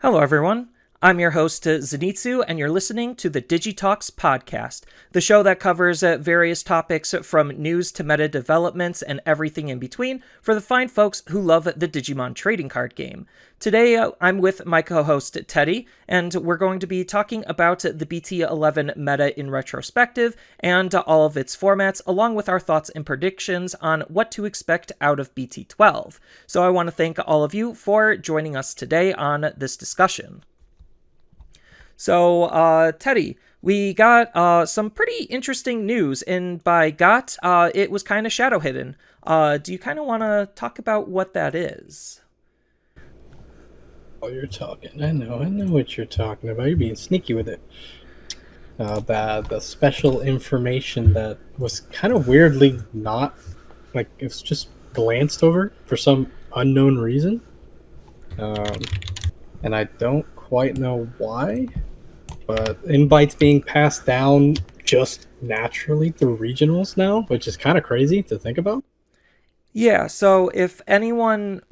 Hello, everyone. I'm your host, Zenitsu, and you're listening to the Digi Talks podcast, the show that covers various topics from news to meta developments and everything in between for the fine folks who love the Digimon trading card game. Today, I'm with my co-host, Teddy, and we're going to be talking about the BT11 meta in retrospective and all of its formats, along with our thoughts and predictions on what to expect out of BT12. So I want to thank all of you for joining us today on this discussion. So, Teddy, we got some pretty interesting news, and by it was kind of shadow hidden. Do you kind of want to talk about what that is? Oh, you're talking. I know what you're talking about. You're being sneaky with it. The special information that was kind of weirdly not like it's just glanced over for some unknown reason, um, and I don't quite know why. But invites being passed down just naturally through regionals now, which is kind of crazy to think about. Yeah, so if anyone,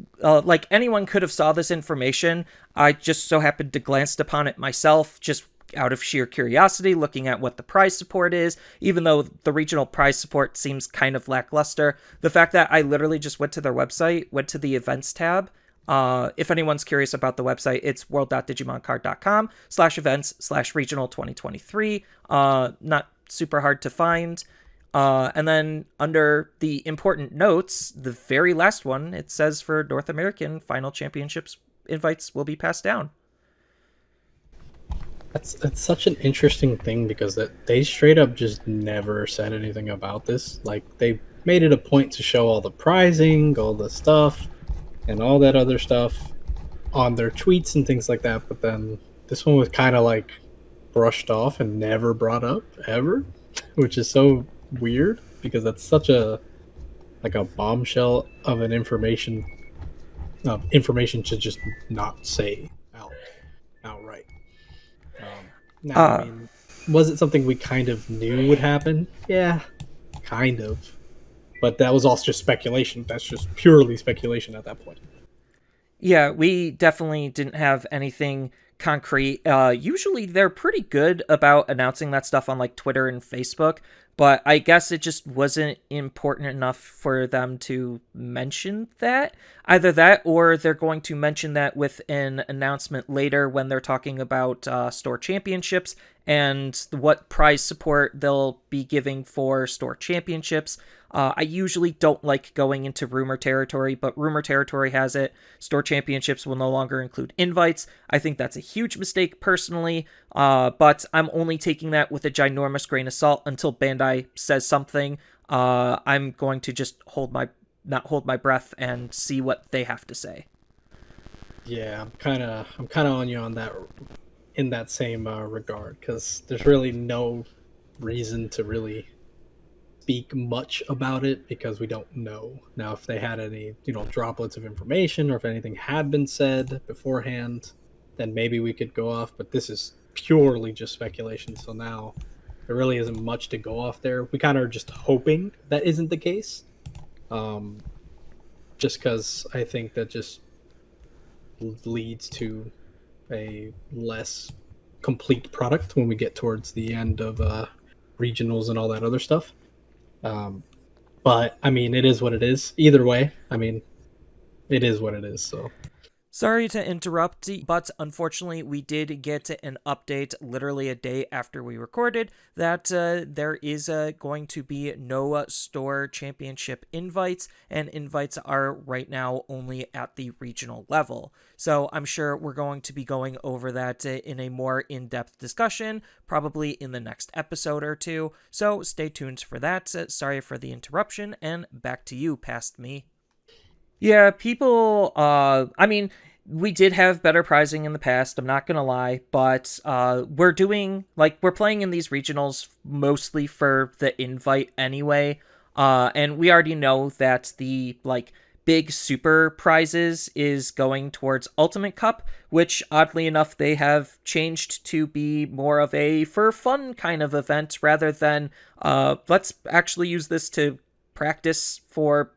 anyone could have saw this information, I just so happened to glance upon it myself, just out of sheer curiosity, looking at what the prize support is, even though the regional prize support seems kind of lackluster. The fact that I literally just went to their website, went to the events tab. If anyone's curious about the website, it's world.digimoncard.com/events/regional 2023. Not super hard to find. And then under the important notes, the very last one, it says for North American final championships invites will be passed down. That's such an interesting thing because they straight up just never said anything about this. Like they made it a point to show all the prizing, all the stuff, and all that other stuff on their tweets and things like that. But then this one was kind of like brushed off and never brought up ever, which is so weird because that's such a like a bombshell of an information to just not say outright. Now, I Uh, mean, was it something we kind of knew would happen? Yeah, kind of. But that was also just speculation. That's just purely speculation at that point. Yeah, we definitely didn't have anything concrete. Usually they're pretty good about announcing that stuff on like Twitter and Facebook, but I guess it just wasn't important enough for them to mention that. Either that or they're going to mention that with an announcement later when they're talking about store championships and what prize support they'll be giving for store championships. I usually don't like going into rumor territory, but rumor territory has it. Store championships will no longer include invites. I think that's a huge mistake personally, but I'm only taking that with a ginormous grain of salt until Bandai says something. I'm going to just not hold my breath and see what they have to say. Yeah, I'm kind of on you on that in that same regard because there's really no reason to really speak much about it because we don't know now if they had any droplets of information or if anything had been said beforehand. Then maybe we could go off, but this is purely just speculation. So now there really isn't much to go off there. We kind of are just hoping that isn't the case, um, just because I think that just leads to a less complete product when we get towards the end of regionals and all that other stuff. Um, but I mean, it is what it is. Either way, I mean, it is what it is. So Sorry to interrupt, but unfortunately, we did get an update literally a day after we recorded that there is going to be no store championship invites, and invites are right now only at the regional level. So I'm sure we're going to be going over that in a more in depth discussion, probably in the next episode or two. So stay tuned for that. Sorry for the interruption, and back to you, past me. Yeah, people, I mean, we did have better pricing in the past, I'm not gonna lie, but we're playing in these regionals mostly for the invite anyway, and we already know that the, big super prizes is going towards Ultimate Cup, which oddly enough they have changed to be more of a for fun kind of event rather than, let's actually use this to practice for,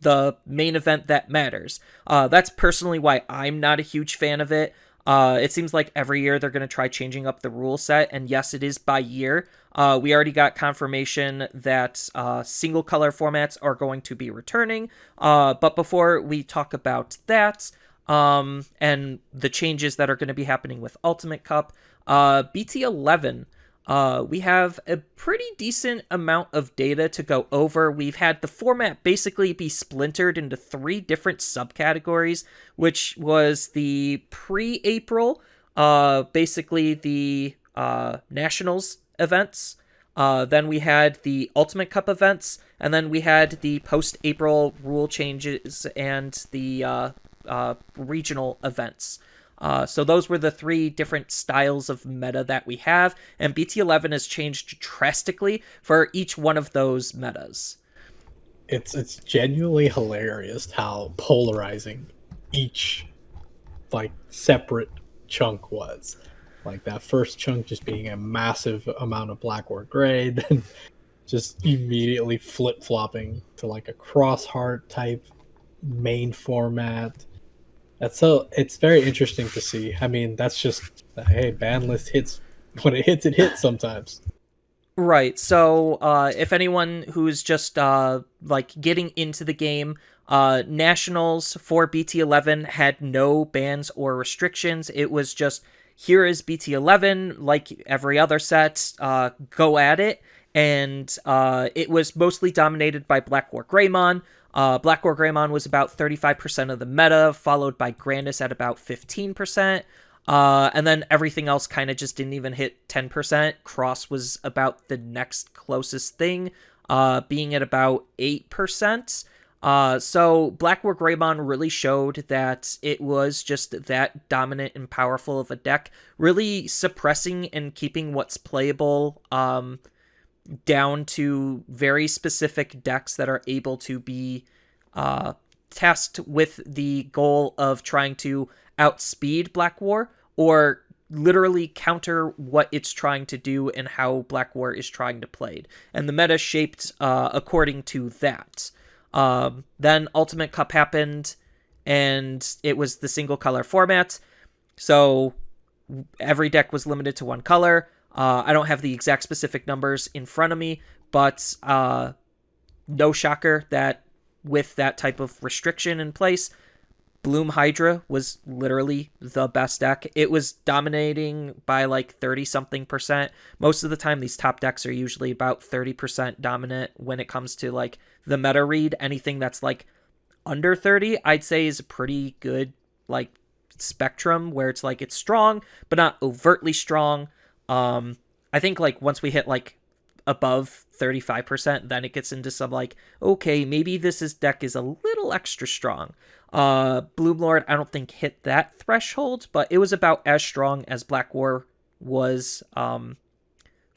the main event that matters. That's personally why I'm not a huge fan of it. It seems like every year they're going to try changing up the rule set, and yes, it is by year. We already got confirmation that single color formats are going to be returning. But before we talk about that, and the changes that are going to be happening with Ultimate Cup, BT11, we have a pretty decent amount of data to go over. We've had the format basically be splintered into three different subcategories, which was the pre-April, basically the Nationals events. Then we had the Ultimate Cup events, and then we had the post-April rule changes and the regional events. So those were the three different styles of meta that we have, and BT11 has changed drastically for each one of those metas. It's genuinely hilarious how polarizing each like separate chunk was. Like that first chunk just being a massive amount of black or gray, then just immediately flip flopping to like a cross heart type main format. It's very interesting to see. I mean, that's just hey, ban list hits when it hits sometimes. Right. So, if anyone who's just like getting into the game, Nationals for BT11 had no bans or restrictions. It was just here is BT11, like every other set. Go at it, and it was mostly dominated by Black War Greymon. Black War Greymon was about 35% of the meta, followed by Grandis at about 15%. And then everything else kind of just didn't even hit 10%. Cross was about the next closest thing, being at about 8%. So Black War Greymon really showed that it was just that dominant and powerful of a deck, really suppressing and keeping what's playable down to very specific decks that are able to be tasked with the goal of trying to outspeed Black War or literally counter what it's trying to do and how Black War is trying to play it. And the meta shaped according to that. Then Ultimate Cup happened, and it was the single color format. So every deck was limited to one color. I don't have the exact specific numbers in front of me, but no shocker that with that type of restriction in place, Bloom Hydra was literally the best deck. It was dominating by like 30 something percent. Most of the time, these top decks are usually about 30% dominant when it comes to like the meta read. Anything that's like under 30, I'd say is a pretty good like spectrum where it's like it's strong, but not overtly strong. I think like once we hit like above 35%, then it gets into some like, okay, maybe deck is a little extra strong. Bloom Lord, I don't think hit that threshold, but it was about as strong as Black War was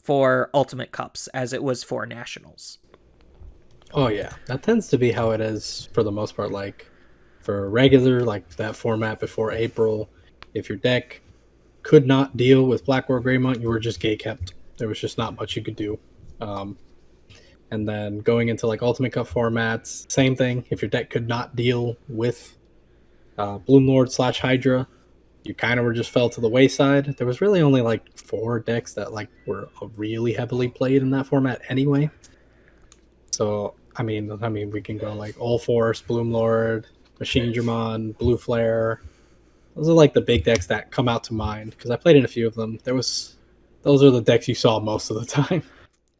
for Ultimate Cups as it was for Nationals. Oh yeah, that tends to be how it is for the most part. Like for regular, like that format before April, if your deck could not deal with Black War Greymon, you were just gate kept. There was just not much you could do. And then going into like Ultimate Cup formats, same thing. If your deck could not deal with Bloom Lord / Hydra, you kind of were just fell to the wayside. There was really only like 4 decks that like were really heavily played in that format anyway. So I mean, we can go like All Force, Bloom Lord, Machine Dramon, Blue Flare. Those are like the big decks that come out to mind because I played in a few of them. Those are the decks you saw most of the time.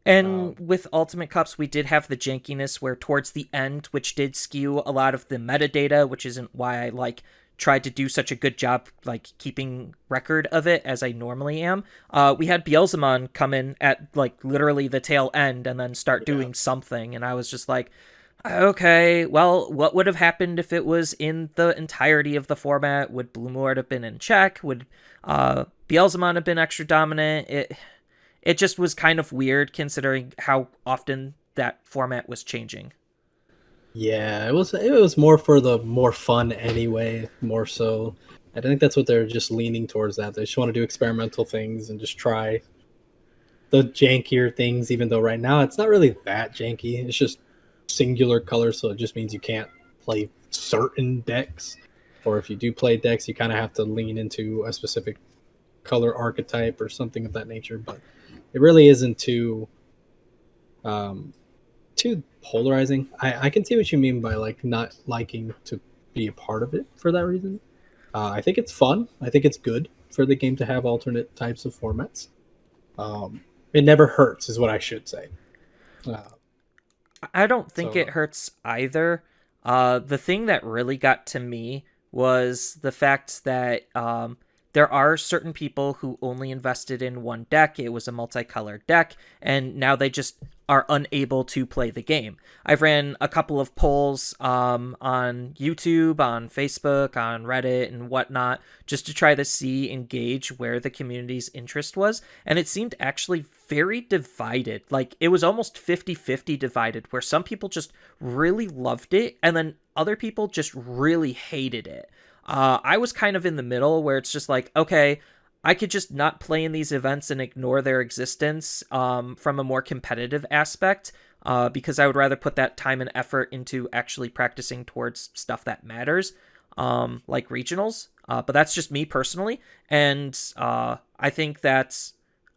And with Ultimate Cups, we did have the jankiness where towards the end, which did skew a lot of the metadata, which isn't why I like tried to do such a good job like keeping record of it as I normally am. We had Beelzemon come in at like literally the tail end and then start doing something, and I was just like, okay, well, what would have happened if it was in the entirety of the format? Would Bloom Lord have been in check? Would Beelzemon have been extra dominant? It just was kind of weird considering how often that format was changing. Yeah, it was more for the more fun anyway, more so. I think that's what they're just leaning towards that. They just want to do experimental things and just try the jankier things, even though right now it's not really that janky. It's just singular color, so it just means you can't play certain decks. or if you do play decks, you kind of have to lean into a specific color archetype or something of that nature. But it really isn't um, too polarizing. I can see what you mean by like not liking to be a part of it for that reason. I think it's fun. I think it's good for the game to have alternate types of formats. It never hurts, is what I should say. Uh, I don't think so it hurts either. The thing that really got to me was the fact that there are certain people who only invested in one deck. It was a multicolored deck, and now they just are unable to play the game. I've ran a couple of polls on YouTube, on Facebook, on Reddit, and whatnot, just to try to see and gauge where the community's interest was. And it seemed actually very divided. Like, it was almost 50-50 divided, where some people just really loved it, and then other people just really hated it. I was kind of in the middle, where it's just like, okay, I could just not play in these events and ignore their existence from a more competitive aspect, because I would rather put that time and effort into actually practicing towards stuff that matters, like regionals. But that's just me personally. And I think that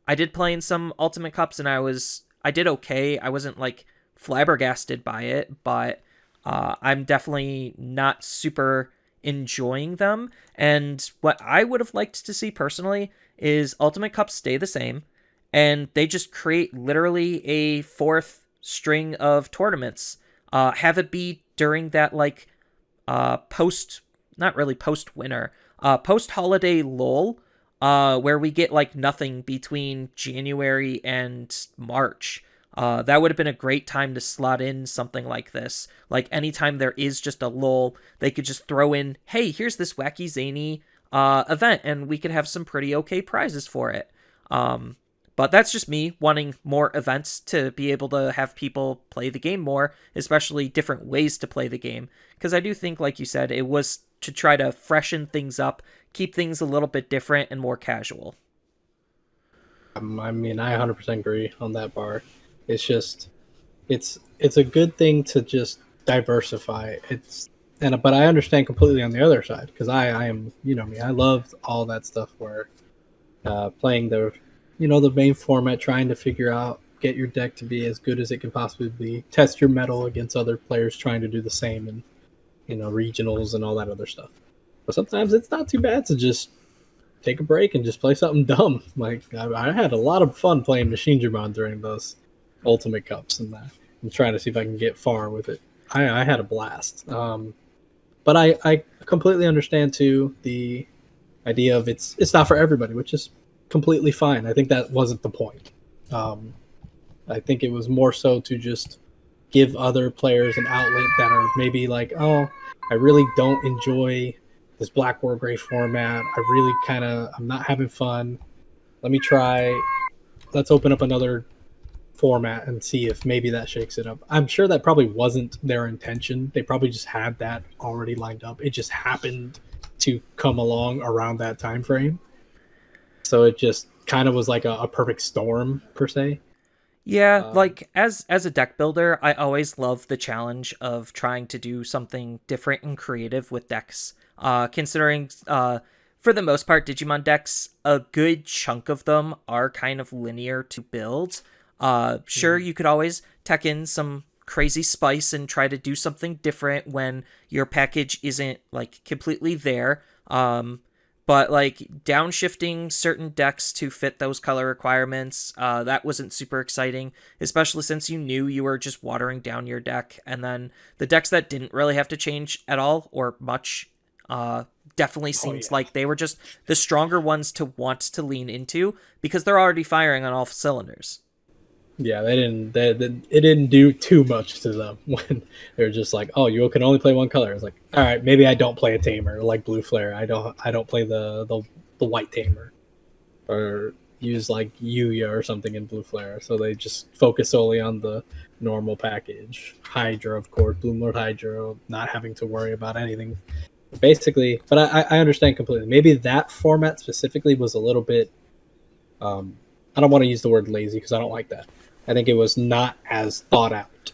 I did play in some Ultimate Cups, and I did okay. I wasn't like flabbergasted by it, but I'm definitely not super enjoying them. And what I would have liked to see personally is Ultimate Cups stay the same, and they just create literally a fourth string of tournaments. Have it be during that like post, not really post winter, post holiday lull, where we get like nothing between January and March. That would have been a great time to slot in something like this. Like, anytime there is just a lull, they could just throw in, hey, here's this wacky, zany event, and we could have some pretty okay prizes for it. But that's just me wanting more events to be able to have people play the game more, especially different ways to play the game. Because I do think, like you said, it was to try to freshen things up, keep things a little bit different and more casual. I mean, I 100% agree on that part. It's just, it's a good thing to just diversify. But I understand completely on the other side, because I am, you know me, I loved all that stuff where playing the main format, trying to figure out, get your deck to be as good as it can possibly be, test your metal against other players trying to do the same, and regionals and all that other stuff. But sometimes it's not too bad to just take a break and just play something dumb. Like, I had a lot of fun playing Machine Dramon during those Ultimate Cups and that, and trying to see if I can get far with it. I had a blast. But I completely understand too the idea of it's not for everybody, which is completely fine. I think that wasn't the point. I think it was more so to just give other players an outlet that are maybe like, oh, I really don't enjoy this black or gray format. I'm not having fun. Let me try. Let's open up another format and see if maybe that shakes it up. I'm sure that probably wasn't their intention. They probably just had that already lined up. It just happened to come along around that time frame. So it just kind of was like a perfect storm per se. Yeah, like as a deck builder, I always love the challenge of trying to do something different and creative with decks. Considering for the most part, Digimon decks, a good chunk of them are kind of linear to build. Sure, you could always tuck in some crazy spice and try to do something different when your package isn't like completely there. But like downshifting certain decks to fit those color requirements, that wasn't super exciting, especially since you knew you were just watering down your deck. And then the decks that didn't really have to change at all or much, definitely seems like they were just the stronger ones to want to lean into because they're already firing on all cylinders. Yeah, they didn't. It didn't do too much to them when they're just like, "Oh, you can only play one color." It's like, all right, maybe I don't play a tamer like Blue Flare. I don't play the white tamer, or use like Yuya or something in Blue Flare. So they just focus solely on the normal package. Hydra, of course, Bloom Lord Hydra, not having to worry about anything. Basically, but I understand completely. Maybe that format specifically was a little bit. I don't want to use the word lazy because I don't like that. I think it was not as thought out.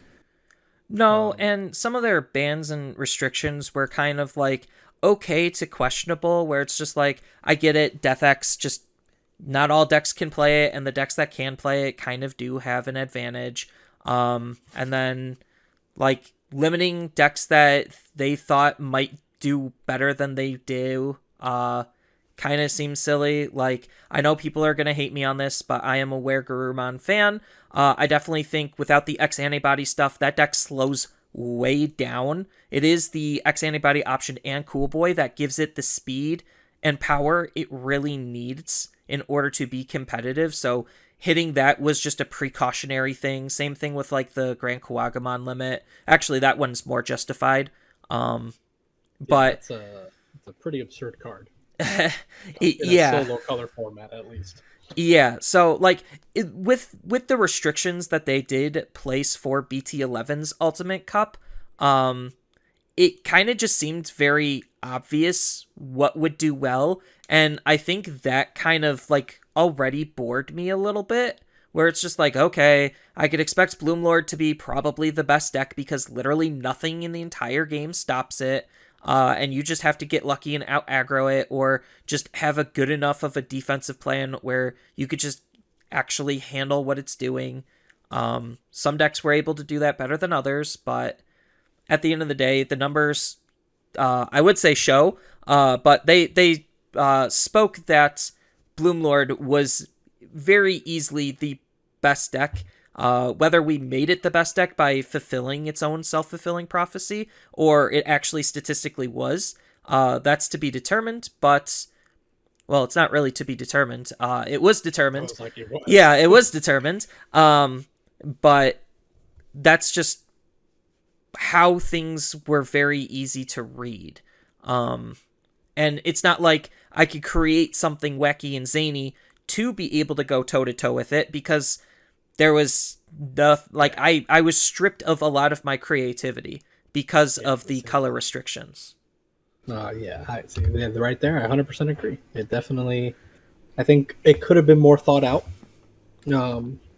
No, and some of their bans and restrictions were kind of like, okay to questionable, where it's just like, I get it, Death X, just not all decks can play it, and the decks that can play it kind of do have an advantage. And then like limiting decks that they thought might do better than they do, kind of seems silly. Like, I know people are gonna hate me on this, but I am a Garurumon fan. I definitely think without the X antibody stuff, that deck slows way down. It is the X antibody option and Cool Boy that gives it the speed and power it really needs in order to be competitive. So hitting that was just a precautionary thing. Same thing with like the Grand Kuwagamon limit. Actually, that one's more justified. But it's a pretty absurd card in a yeah, solo color format, at least. yeah. So like with the restrictions that they did place for BT11's Ultimate Cup, it kind of just seemed very obvious what would do well, and I think that kind of like already bored me a little bit, where it's just like, okay, I could expect Bloomlord to be probably the best deck because literally nothing in the entire game stops it, and you just have to get lucky and out aggro it, or just have a good enough of a defensive plan where you could just actually handle what it's doing. Some decks were able to do that better than others, but at the end of the day, the numbers, I would say show, but they spoke that Bloomlord was very easily the best deck. Whether we made it the best deck by fulfilling its own self-fulfilling prophecy, or it actually statistically was, that's to be determined, but, well, it's not really to be determined. It was determined. Sounds like it was. Yeah, it was determined. But that's just how things were very easy to read. And it's not like I could create something wacky and zany to be able to go toe-to-toe with it, because there was I was stripped of a lot of my creativity because of the color restrictions. Yeah, I see. Right there, I 100% agree. It definitely, I think it could have been more thought out,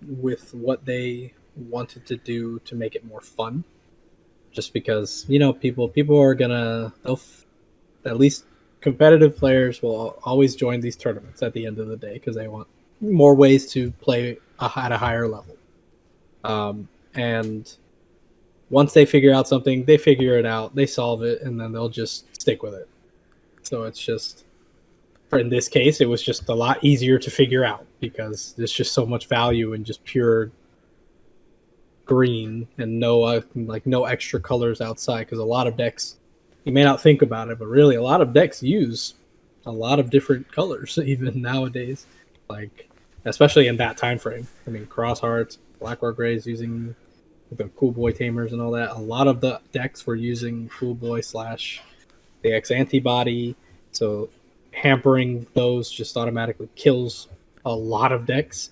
with what they wanted to do to make it more fun. Just because, people are gonna, at least competitive players will always join these tournaments at the end of the day because they want more ways to play at a higher level. And once they figure out something, they figure it out, they solve it, and then they'll just stick with it. So it's just, in this case, it was just a lot easier to figure out because there's just so much value in just pure green and no extra colors outside. Because a lot of decks, you may not think about it, but really a lot of decks use a lot of different colors even nowadays. Like, especially in that time frame. I mean, Cross Hearts, Blackrock Grays using the Cool Boy Tamers and all that. A lot of the decks were using Cool Boy / the X antibody. So hampering those just automatically kills a lot of decks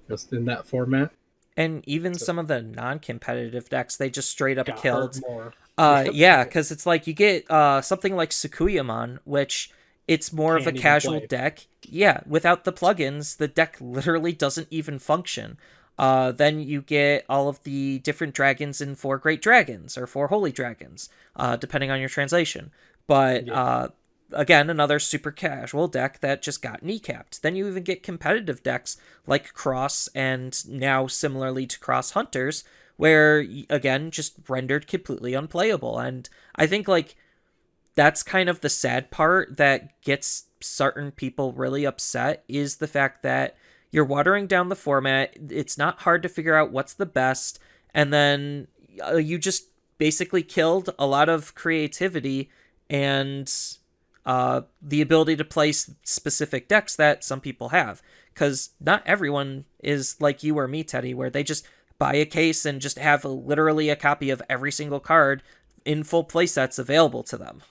just in that format. And even some of the non-competitive decks, they just straight up killed. More. Yeah, because it's like you get something like Sukuyamon, which it's more of a casual deck. Yeah, without the plugins, the deck literally doesn't even function. Then you get all of the different dragons in Four Great Dragons or Four Holy Dragons, depending on your translation. But again, another super casual deck that just got kneecapped. Then you even get competitive decks like Cross, and now similarly to Cross Hunters, where, again, just rendered completely unplayable. And I think, like, that's kind of the sad part that gets certain people really upset, is the fact that you're watering down the format. It's not hard to figure out what's the best. And then you just basically killed a lot of creativity and the ability to play specific decks that some people have. Because not everyone is like you or me, Teddy, where they just buy a case and just have literally a copy of every single card in full playsets available to them.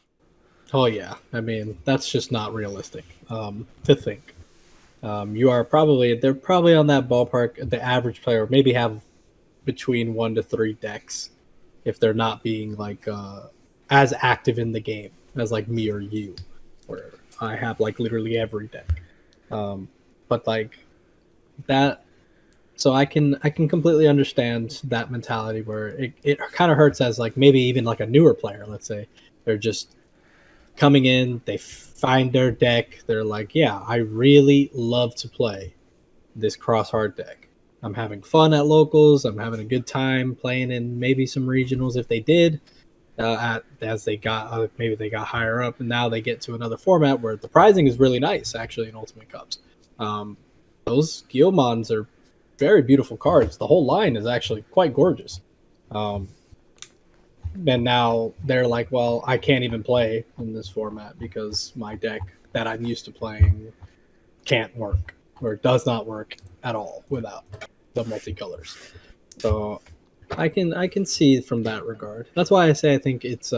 Oh yeah, I mean that's just not realistic to think. They're probably on that ballpark. The average player maybe have between 1 to 3 decks if they're not being like as active in the game as like me or you, where I have like literally every deck. But like that, so I can completely understand that mentality where it kind of hurts as like maybe even like a newer player. Let's say they're just coming in, they find their deck. They're like, yeah, I really love to play this Crossheart deck. I'm having fun at locals. I'm having a good time playing in maybe some regionals if they did. As they got maybe they got higher up, and now they get to another format where the prizing is really nice actually in Ultimate Cups. Those Guilmons are very beautiful cards. The whole line is actually quite gorgeous. And now they're like, well, I can't even play in this format because my deck that I'm used to playing can't work or does not work at all without the multicolors. So I can see from that regard. That's why I say I think it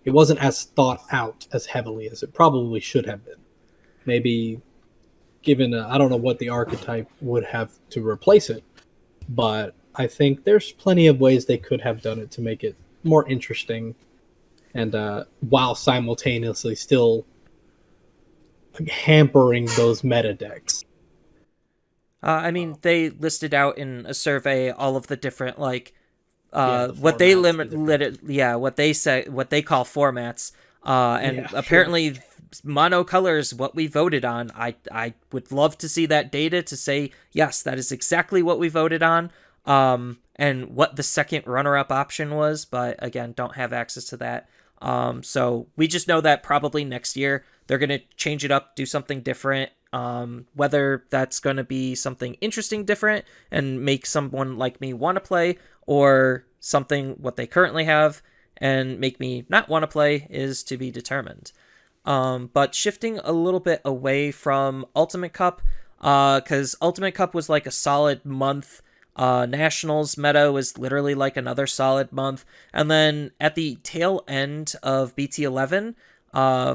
wasn't as thought out as heavily as it probably should have been. Maybe given I don't know what the archetype would have to replace it, but I think there's plenty of ways they could have done it to make it more interesting, and while simultaneously still hampering those meta decks. I mean, they listed out in a survey all of the different The what they formats, what they say, what they call formats, and yeah, apparently monocolor is what we voted on. I would love to see that data to say yes, that is exactly what we voted on. And what the second runner-up option was, but again, don't have access to that. So we just know that probably next year they're gonna change it up, do something different. Whether that's gonna be something interesting, different, and make someone like me want to play, or something what they currently have and make me not want to play is to be determined. But shifting a little bit away from Ultimate Cup, because Ultimate Cup was like a solid month. Nationals meta was literally like another solid month. And then at the tail end of BT11,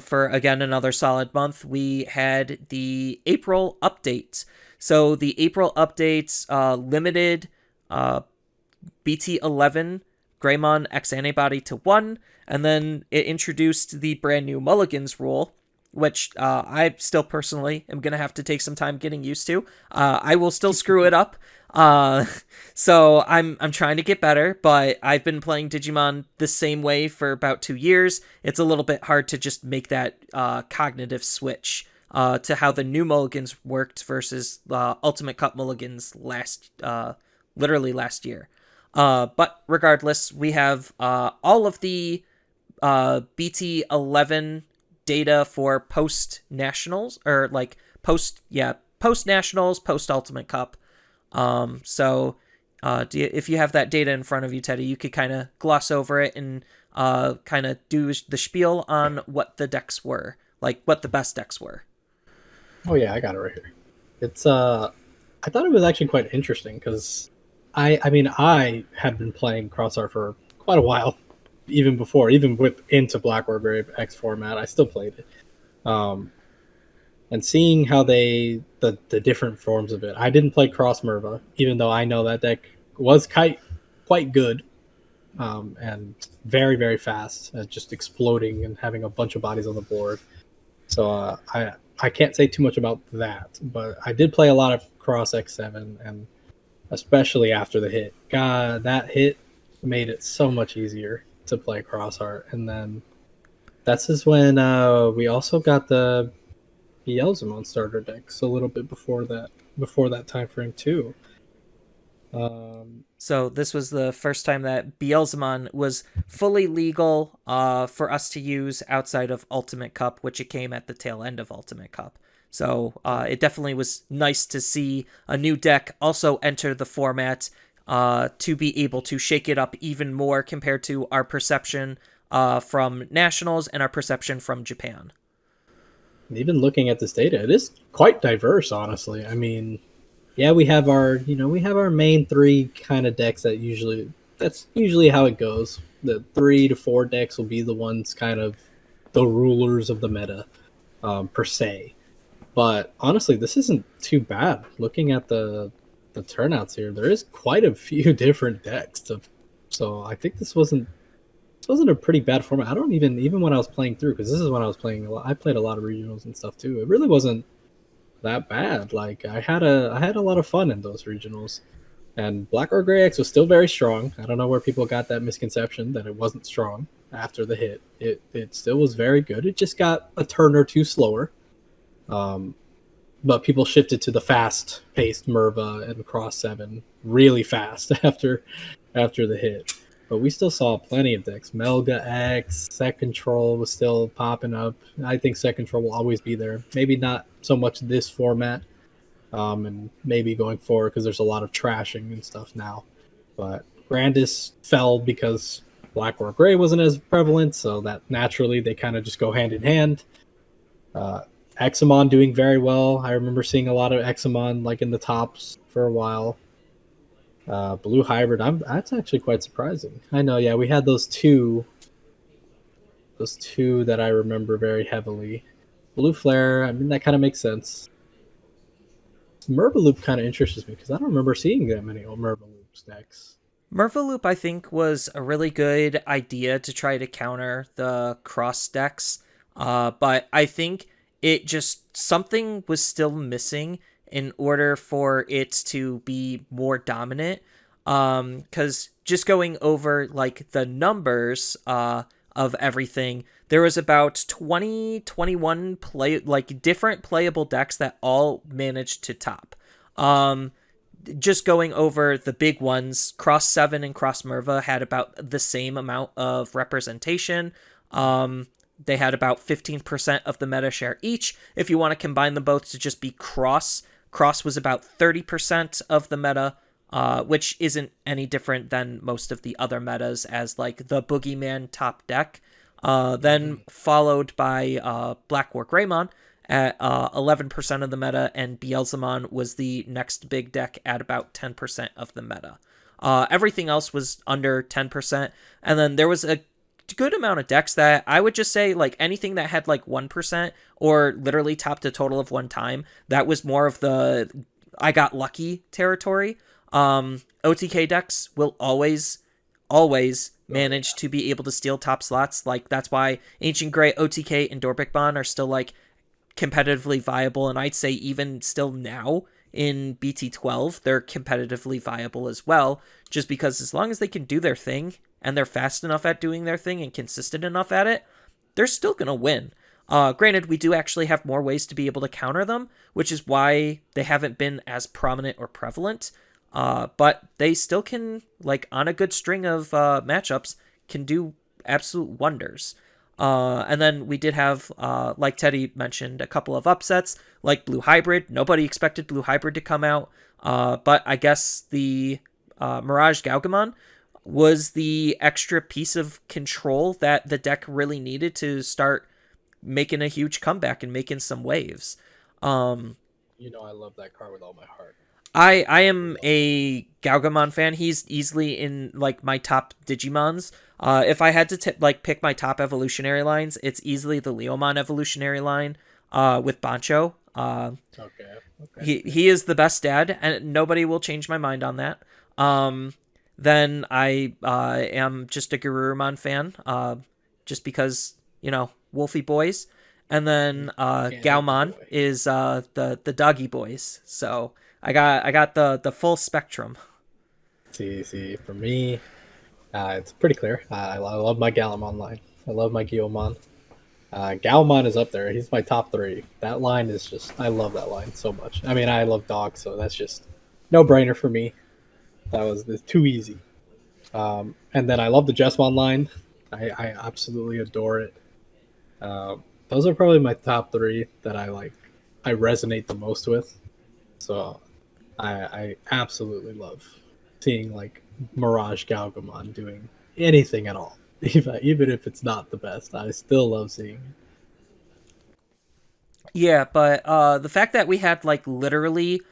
for again another solid month, we had the April update. So the April updates limited BT11 Greymon X Antibody to 1, and then it introduced the brand new Mulligans rule, which I still personally am going to have to take some time getting used to. I will still screw it up. So I'm trying to get better, but I've been playing Digimon the same way for about 2 years. It's a little bit hard to just make that cognitive switch to how the new Mulligans worked versus Ultimate Cup Mulligans literally last year. But regardless, we have all of the BT11 data for post nationals, or like post nationals, post Ultimate Cup. If you have that data in front of you, Teddy, you could kind of gloss over it and kind of do the spiel on what the decks were, like what the best decks were. Oh yeah, I got it right here. It's I thought it was actually quite interesting because I mean I had been playing Crosshair for quite a while, even with into Black or Grave X format, I still played it. And seeing how the different forms of it. I didn't play Cross Merva, even though I know that deck was quite good, and very very fast, just exploding and having a bunch of bodies on the board. So I can't say too much about that, but I did play a lot of Cross X7, and especially after the hit. God, that hit made it so much easier to play Crossheart. And then that's just when we also got the Beelzemon starter decks a little bit before that time frame too. So this was the first time that Beelzemon was fully legal for us to use outside of Ultimate Cup, which it came at the tail end of Ultimate Cup. So it definitely was nice to see a new deck also enter the format to be able to shake it up even more compared to our perception from Nationals and our perception from Japan. Even looking at this data, it is quite diverse, honestly. I mean, yeah, we have our main three kind of decks that's usually how it goes. The 3 to 4 decks will be the ones kind of the rulers of the meta, per se. But honestly, this isn't too bad. Looking at the turnouts here, there is quite a few different decks. So I think this wasn't a pretty bad format. I don't even when I was playing through, because this is when I was playing a lot. I played a lot of regionals and stuff too. It really wasn't that bad. Like I had a lot of fun in those regionals, and Black or Gray X was still very strong. I don't know where people got that misconception that it wasn't strong. after the hit. It still was very good. It just got a turn or two slower. Um, but people shifted to the fast-paced Merva and Cross 7 really fast after the hit. But we still saw plenty of decks. Melga X, Set Control was still popping up. I think Set Control will always be there. Maybe not so much this format, and maybe going forward because there's a lot of trashing and stuff now. But Grandis fell because Black or Gray wasn't as prevalent, so that naturally they kind of just go hand in hand. Examon doing very well. I remember seeing a lot of Examon like in the tops for a while. Blue Hybrid, that's actually quite surprising. I know, yeah, we had those two that I remember very heavily. Blue Flare, I mean that kind of makes sense. Merva kind of interests me because I don't remember seeing that many Merva decks. Merva I think, was a really good idea to try to counter the cross decks, but I think it just, something was still missing in order for it to be more dominant. Because just going over like the numbers of everything, there was about 21 different playable decks that all managed to top. Just going over the big ones, Cross 7 and Cross Merva had about the same amount of representation. They had about 15% of the meta share each. If you want to combine them both to just be Cross was about 30% of the meta, which isn't any different than most of the other metas as like the Boogeyman top deck. Then followed by Black War Greymon at 11% of the meta, and Beelzemon was the next big deck at about 10% of the meta. Everything else was under 10%, and then there was a good amount of decks that I would just say, like, anything that had like 1% or literally topped a total of one time, that was more of the I got lucky territory. OTK decks will always manage to be able to steal top slots. Like, that's why Ancient Grey, OTK, and Dorbikbon are still like competitively viable, and I'd say even still now in BT12 they're competitively viable as well, just because as long as they can do their thing and they're fast enough at doing their thing and consistent enough at it, they're still gonna win. Granted, we do actually have more ways to be able to counter them, which is why they haven't been as prominent or prevalent, but they still can, like, on a good string of matchups, can do absolute wonders. And then we did have, like Teddy mentioned, a couple of upsets, like Blue Hybrid. Nobody expected Blue Hybrid to come out, but I guess the Mirage Gaugamon was the extra piece of control that the deck really needed to start making a huge comeback and making some waves. I love that card with all my heart. I am a Gaugamon fan. He's easily in like my top Digimons. If I had to pick my top evolutionary lines, it's easily the Leomon evolutionary line with Bancho. Okay. He is the best dad, and nobody will change my mind on that. Then I am just a Garurumon fan, just because, Wolfie boys. And then Gaomon is the doggy boys. So I got the full spectrum. See, for me, it's pretty clear. I love my Galamon line. I love my Guilmon. Galmon is up there. He's my top 3. That line is just, I love that line so much. I mean, I love dogs, so that's just no brainer for me. That was too easy. And then I love the Jesmon line. I absolutely adore it. Those are probably my top 3 that I resonate the most with. So I absolutely love seeing like Mirage Gaugamon doing anything at all. Even if it's not the best, I still love seeing it. Yeah, but the fact that we had like literally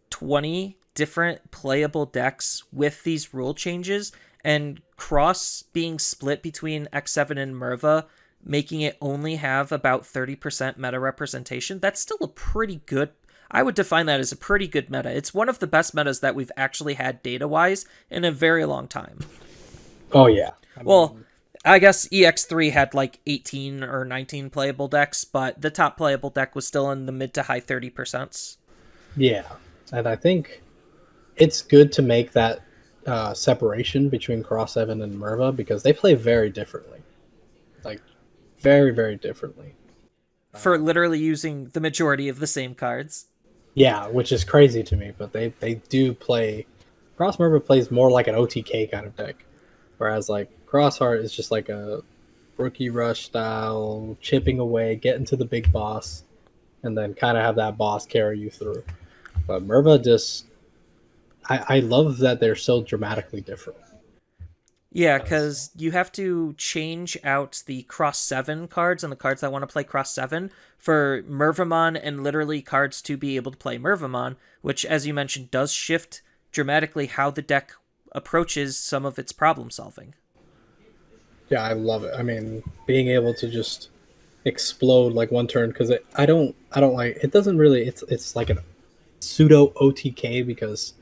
20 different playable decks with these rule changes, and Cross being split between X7 and Merva, making it only have about 30% meta representation, that's still a pretty good, I would define that as a pretty good meta. It's one of the best metas that we've actually had data-wise in a very long time. Oh, yeah. Well, I guess EX3 had like 18 or 19 playable decks, but the top playable deck was still in the mid to high 30%. Yeah, and I think it's good to make that separation between Cross 7 and Merva because they play very differently. like very, very differently. For literally using the majority of the same cards. Yeah, which is crazy to me, but they do play. Cross Merva plays more like an OTK kind of deck, whereas like Crossheart is just like a rookie rush style, chipping away, getting to the big boss, and then kind of have that boss carry you through. But Merva just, I love that they're so dramatically different. Yeah, Because because you have to change out the Cross 7 cards and the cards that want to play Cross 7 for Mervamon and literally cards to be able to play Mervamon, which, as you mentioned, does shift dramatically how the deck approaches some of its problem solving. yeah, I love it. I mean, being able to just explode like one turn because I don't like it. Doesn't really. It's like a pseudo OTK because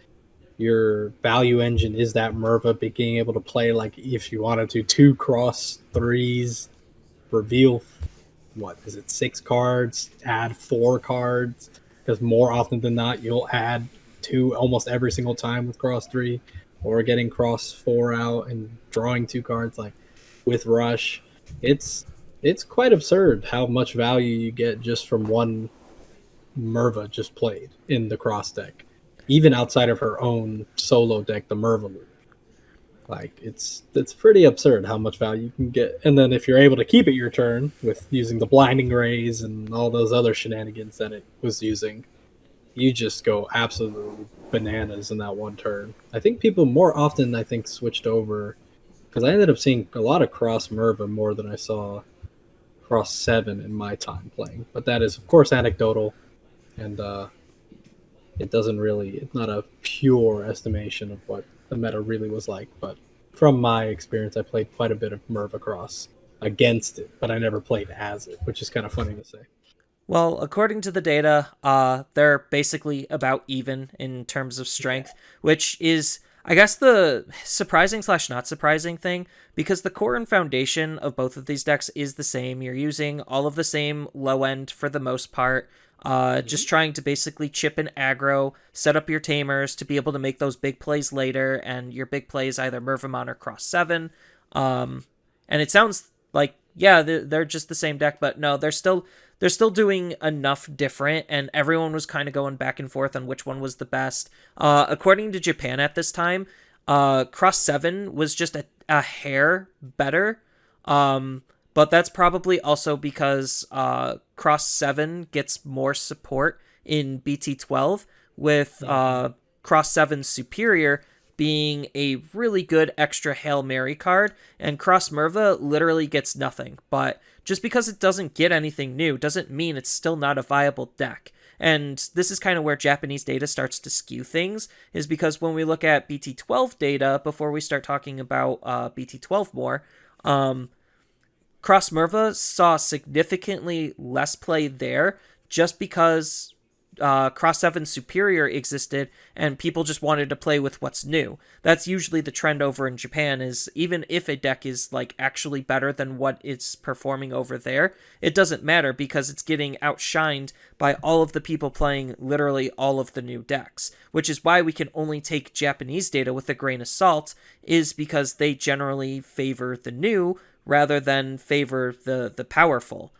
your value engine is that Merva being able to play like if you wanted to two cross threes, reveal what is it 6 cards, add 4 cards because more often than not you'll add 2 almost every single time with cross 3 or getting cross 4 out and drawing 2 cards like with rush. It's quite absurd how much value you get just from one Merva just played in the cross deck, even outside of her own solo deck, the Merva loop. Like it's pretty absurd how much value you can get, and then if you're able to keep it your turn with using the blinding rays and all those other shenanigans that it was using, you just go absolutely bananas in that one turn. I think people more often switched over because I ended up seeing a lot of cross Merva more than I saw cross 7 in my time playing. But that is of course anecdotal, and it doesn't really, it's not a pure estimation of what the meta really was like. But from my experience, I played quite a bit of Merva Cross against it, but I never played as it, which is kind of funny to say. Well, according to the data, they're basically about even in terms of strength, which is, I guess, the surprising slash not surprising thing, because the core and foundation of both of these decks is the same. You're using all of the same low end for the most part, just trying to basically chip and aggro, set up your tamers to be able to make those big plays later, and your big plays either Mervamon or Cross 7. And it sounds like, yeah, they're just the same deck, but no, they're still doing enough different, and everyone was kind of going back and forth on which one was the best. According to Japan at this time, Cross 7 was just a hair better. But that's probably also because Cross 7 gets more support in BT12, with Cross 7 Superior being a really good extra Hail Mary card, and Cross Merva literally gets nothing. But just because it doesn't get anything new doesn't mean it's still not a viable deck. And this is kind of where Japanese data starts to skew things, is because when we look at BT12 data, before we start talking about BT12 more, Cross Merva saw significantly less play there just because Cross 7 Superior existed and people just wanted to play with what's new. That's usually the trend over in Japan, is even if a deck is like actually better than what it's performing over there, it doesn't matter because it's getting outshined by all of the people playing literally all of the new decks, which is why we can only take Japanese data with a grain of salt, is because they generally favor the new rather than favor the powerful.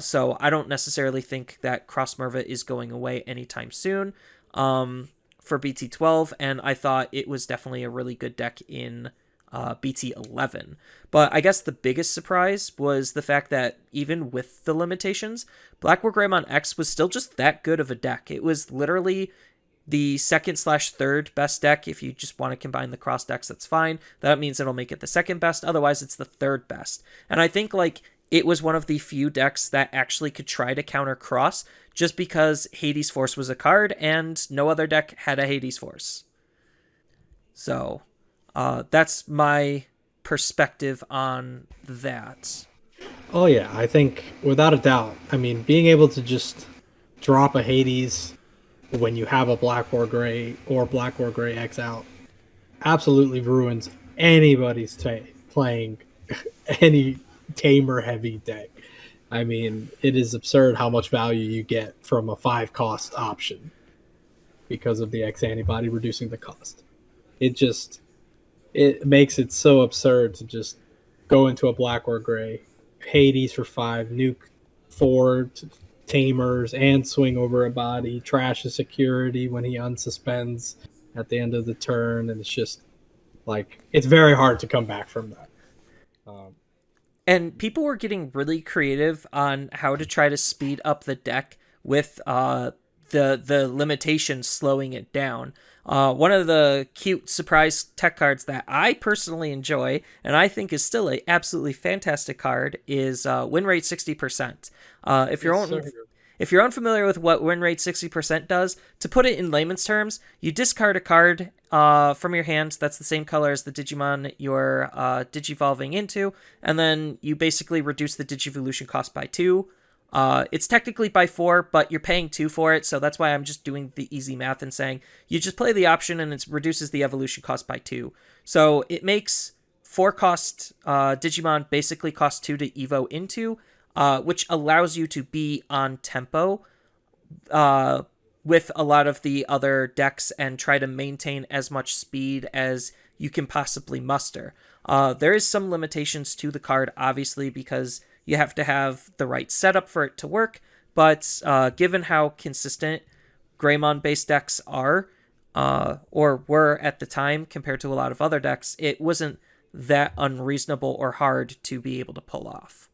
So I don't necessarily think that Cross Merva is going away anytime soon for BT12, and I thought it was definitely a really good deck in BT11. But I guess the biggest surprise was the fact that even with the limitations, Black War Greymon X was still just that good of a deck. It was literally the second slash third best deck. If you just want to combine the cross decks, that's fine. That means it'll make it the second best. Otherwise, it's the third best. And I think like it was one of the few decks that actually could try to counter cross, just because Hades Force was a card and no other deck had a Hades Force. So that's my perspective on that. Oh yeah, I think without a doubt. I mean, being able to just drop a Hades when you have a Black or Gray or Black or Gray X out absolutely ruins anybody's playing any tamer heavy deck. I mean, it is absurd how much value you get from a 5 cost option because of the X antibody reducing the cost. It makes it so absurd to just go into a Black or Gray Hades for 5, nuke 4 tamers, and swing over a body, trash his security when he unsuspends at the end of the turn, and it's just like it's very hard to come back from that. And people were getting really creative on how to try to speed up the deck with the limitations slowing it down. One of the cute surprise tech cards that I personally enjoy, and I think is still a absolutely fantastic card, is win rate 60%. If you're unfamiliar with what win rate 60% does, to put it in layman's terms, you discard a card from your hand that's the same color as the Digimon you're digivolving into, and then you basically reduce the Digivolution cost by 2. It's technically by 4, but you're paying 2 for it, so that's why I'm just doing the easy math and saying you just play the option and it reduces the evolution cost by 2. So it makes 4 cost Digimon basically cost 2 to evo into, which allows you to be on tempo with a lot of the other decks and try to maintain as much speed as you can possibly muster. There is some limitations to the card, obviously, because you have to have the right setup for it to work, but given how consistent Greymon-based decks are, or were at the time compared to a lot of other decks, it wasn't that unreasonable or hard to be able to pull off.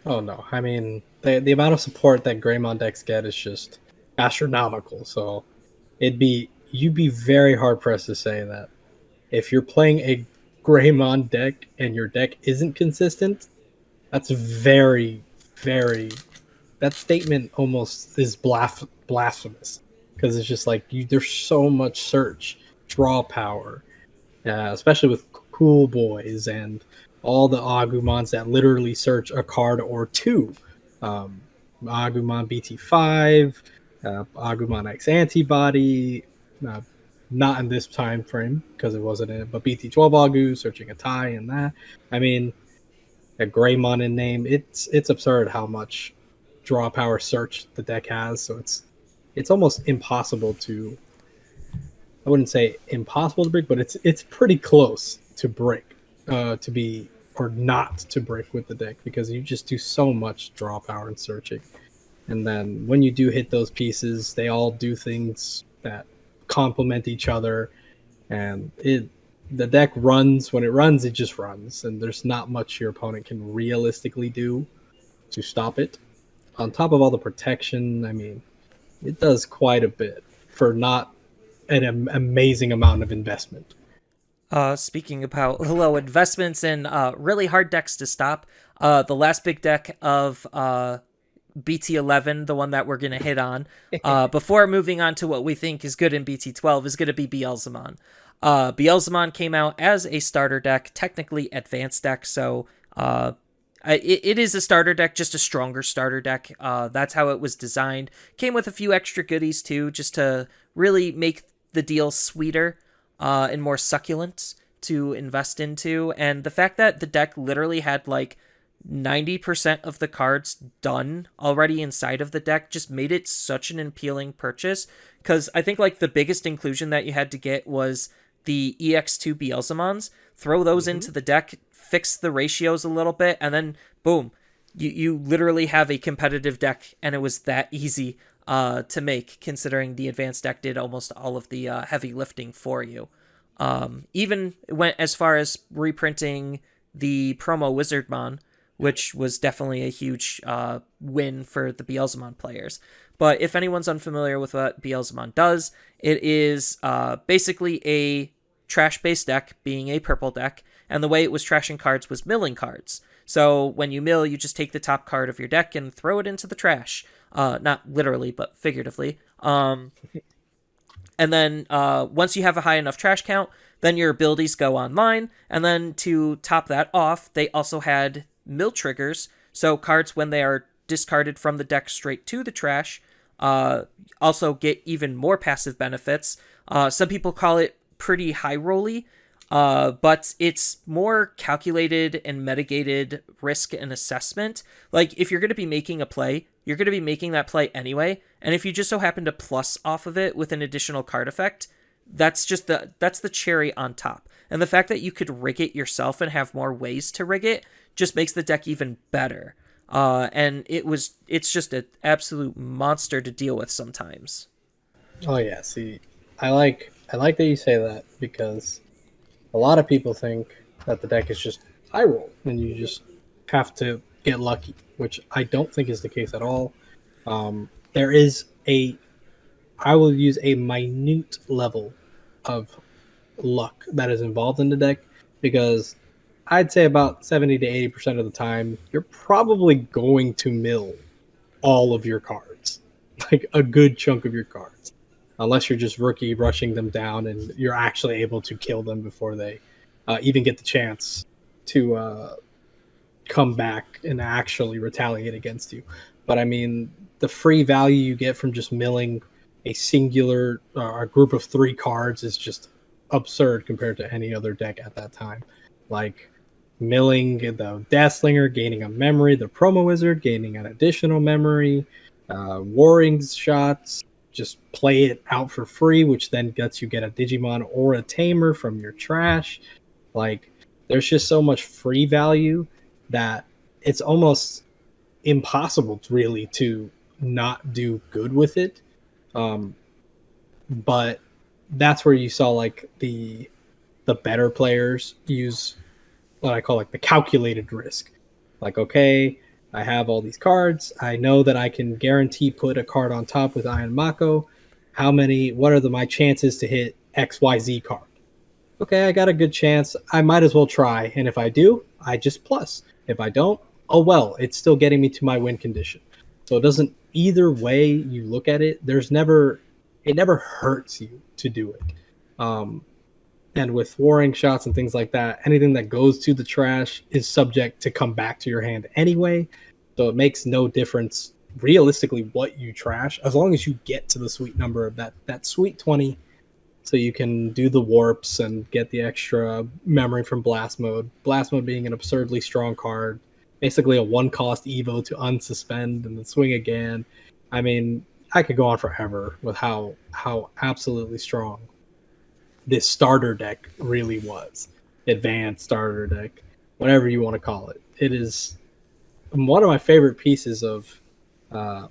Oh no, I mean the amount of support that Greymon decks get is just astronomical. So you'd be very hard pressed to say that if you're playing a Greymon deck and your deck isn't consistent, that's that statement almost is blasphemous, because it's just like there's so much search, draw power, especially with Cool Boys and all the Agumons that literally search a card or two. Agumon BT5, Agumon X Antibody, not in this time frame because it wasn't in it, but BT12 Agu searching a tie and that. I mean, a Greymon in name, it's absurd how much draw power search the deck has. So it's almost impossible to, I wouldn't say impossible to break, but it's pretty close to break, to be or not to break with the deck, because you just do so much draw power and searching. And then when you do hit those pieces, they all do things that complement each other, and the deck runs. When it runs, it just runs, and there's not much your opponent can realistically do to stop it. On top of all the protection, I mean, it does quite a bit for not an amazing amount of investment. Speaking about low investments and really hard decks to stop, the last big deck of BT11, the one that we're going to hit on, before moving on to what we think is good in BT12, is going to be Beelzemon. Beelzemon came out as a starter deck, technically advanced deck, so it is a starter deck, just a stronger starter deck. That's how it was designed. Came with a few extra goodies too, just to really make the deal sweeter and more succulent to invest into. And the fact that the deck literally had like 90% of the cards done already inside of the deck just made it such an appealing purchase, because I think like the biggest inclusion that you had to get was the EX2 Beelzemons. Throw those into the deck, fix the ratios a little bit, and then boom, you literally have a competitive deck, and it was that easy to make, considering the advanced deck did almost all of the heavy lifting for you. Even went as far as reprinting the promo Wizardmon, which was definitely a huge win for the Beelzemon players. But if anyone's unfamiliar with what Beelzemon does, it is basically a trash-based deck, being a purple deck, and the way it was trashing cards was milling cards. So when you mill, you just take the top card of your deck and throw it into the trash. Not literally, but figuratively. And then once you have a high enough trash count, then your abilities go online. And then to top that off, they also had mill triggers. So cards, when they are discarded from the deck straight to the trash, also get even more passive benefits. Some people call it pretty high rolly, but it's more calculated and mitigated risk and assessment. Like, if you're going to be making a play, you're going to be making that play anyway, and if you just so happen to plus off of it with an additional card effect, that's the cherry on top. And the fact that you could rig it yourself and have more ways to rig it just makes the deck even better. And it's just an absolute monster to deal with sometimes. Oh yeah, see, I like that you say that because a lot of people think that the deck is just high roll and you just have to get lucky, which I don't think is the case at all. There is a I will use a minute level of luck that is involved in the deck because I'd say about 70 to 80% of the time you're probably going to mill all of your cards, like a good chunk of your cards, unless you're just rookie rushing them down and you're actually able to kill them before they even get the chance to come back and actually retaliate against you. But I mean, the free value you get from just milling a singular a group of 3 cards is just absurd compared to any other deck at that time. Like milling the Deathslinger, gaining a memory, the Promo Wizard, gaining an additional memory, Warring Shots, just play it out for free, which then gets you get a Digimon or a Tamer from your trash. Like, there's just so much free value that it's almost impossible to really to not do good with it. Um, but that's where you saw like the better players use what I call like the calculated risk. Like, okay, I have all these cards. I know that I can guarantee put a card on top with Iron Mako. What are my chances to hit XYZ card? Okay, I got a good chance. I might as well try. And if I do, I just plus. If I don't, oh well, it's still getting me to my win condition. So it doesn't, either way you look at it, it never hurts you to do it. And with warring shots and things like that, anything that goes to the trash is subject to come back to your hand anyway. So it makes no difference realistically what you trash, as long as you get to the sweet number of that sweet 20, so you can do the warps and get the extra memory from Blast Mode. Blast Mode being an absurdly strong card, basically a 1-cost Evo to unsuspend and then swing again. I mean, I could go on forever with how absolutely strong this starter deck really was. Advanced starter deck, whatever you want to call it. It is one of my favorite pieces of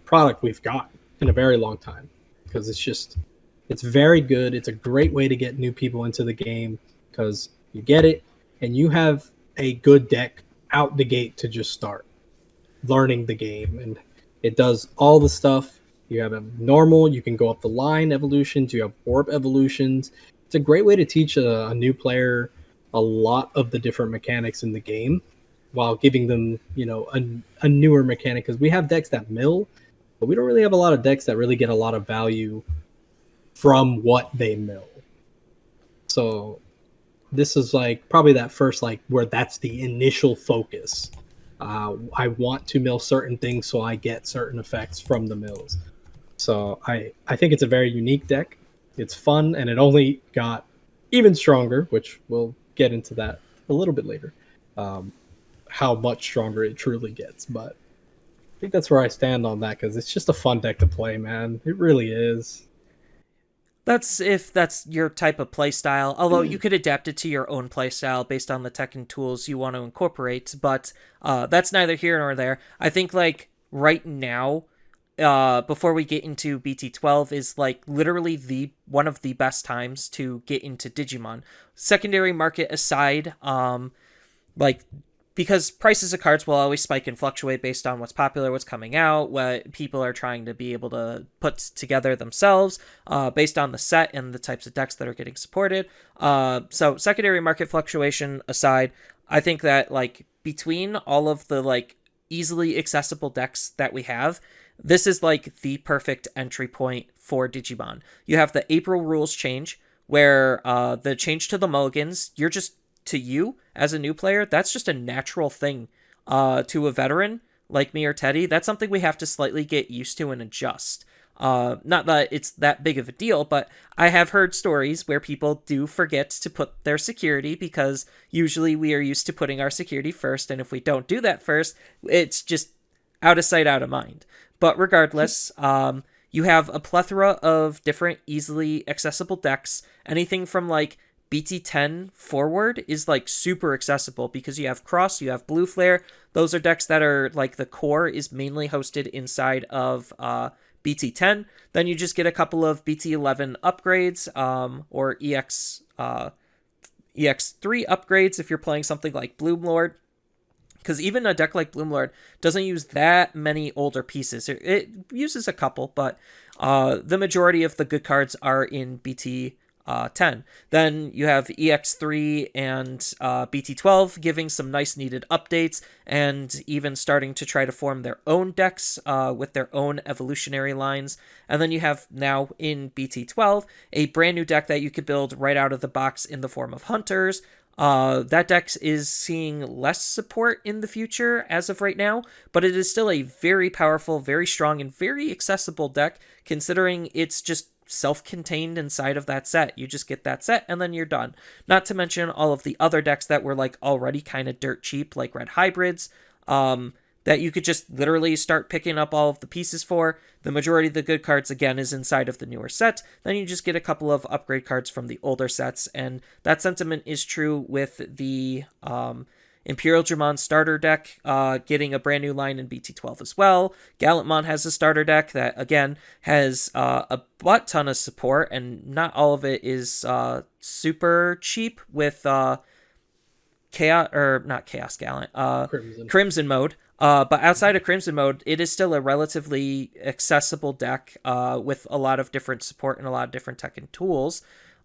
product we've got in a very long time, because it's very good. It's a great way to get new people into the game because you get it and you have a good deck out the gate to just start learning the game. And it does all the stuff. You have a normal, you can go up the line evolutions, you have warp evolutions. It's a great way to teach a new player a lot of the different mechanics in the game while giving them, a newer mechanic, because we have decks that mill, but we don't really have a lot of decks that really get a lot of value from what they mill. So this is like probably that first, like, where that's the initial focus. I want to mill certain things so I get certain effects from the mills. So I think it's a very unique deck. It's fun, and it only got even stronger, which we'll get into that a little bit later, how much stronger it truly gets. But I think that's where I stand on that, because it's just a fun deck to play, man. It really is. That's if that's your type of playstyle, although you could adapt it to your own playstyle based on the tech and tools you want to incorporate, but that's neither here nor there. I think, like, right now, before we get into BT12 is, like, literally one of the best times to get into Digimon. Secondary market aside, like, because prices of cards will always spike and fluctuate based on what's popular, what's coming out, what people are trying to be able to put together themselves, based on the set and the types of decks that are getting supported. So secondary market fluctuation aside, I think that, like, between all of the, like, easily accessible decks that we have, this is, like, the perfect entry point for Digimon. You have the April rules change, where the change to the mulligans, to you as a new player, that's just a natural thing. To a veteran like me or Teddy, that's something we have to slightly get used to and adjust. Not that it's that big of a deal, but I have heard stories where people do forget to put their security, because usually we are used to putting our security first, and if we don't do that first, it's just out of sight, out of mind. But regardless, you have a plethora of different easily accessible decks, anything from, like, BT10 forward is like super accessible because you have Cross, you have Blue Flare. Those are decks that are like the core is mainly hosted inside of BT10. Then you just get a couple of BT11 upgrades or EX3 upgrades if you're playing something like Bloomlord. Because even a deck like Bloomlord doesn't use that many older pieces. It uses a couple, but the majority of the good cards are in BT 10. Then you have EX3 and BT12 giving some nice needed updates and even starting to try to form their own decks with their own evolutionary lines. And then you have now in BT12 a brand new deck that you could build right out of the box in the form of Hunters. That deck is seeing less support in the future as of right now, but it is still a very powerful, very strong, and very accessible deck considering it's just self-contained inside of that set. You just get that set and then you're done. Not to mention all of the other decks that were like already kind of dirt cheap, like red hybrids, that you could just literally start picking up all of the pieces for. The majority of the good cards, again, is inside of the newer set. Then you just get a couple of upgrade cards from the older sets, and that sentiment is true with the Imperial Dramon starter deck getting a brand new line in BT12 as well. Gallantmon has a starter deck that, again, has a butt ton of support, and not all of it is super cheap with Chaos, or not Chaos Gallant, Crimson mode. But outside of Crimson mode, it is still a relatively accessible deck with a lot of different support and a lot of different tech and tools.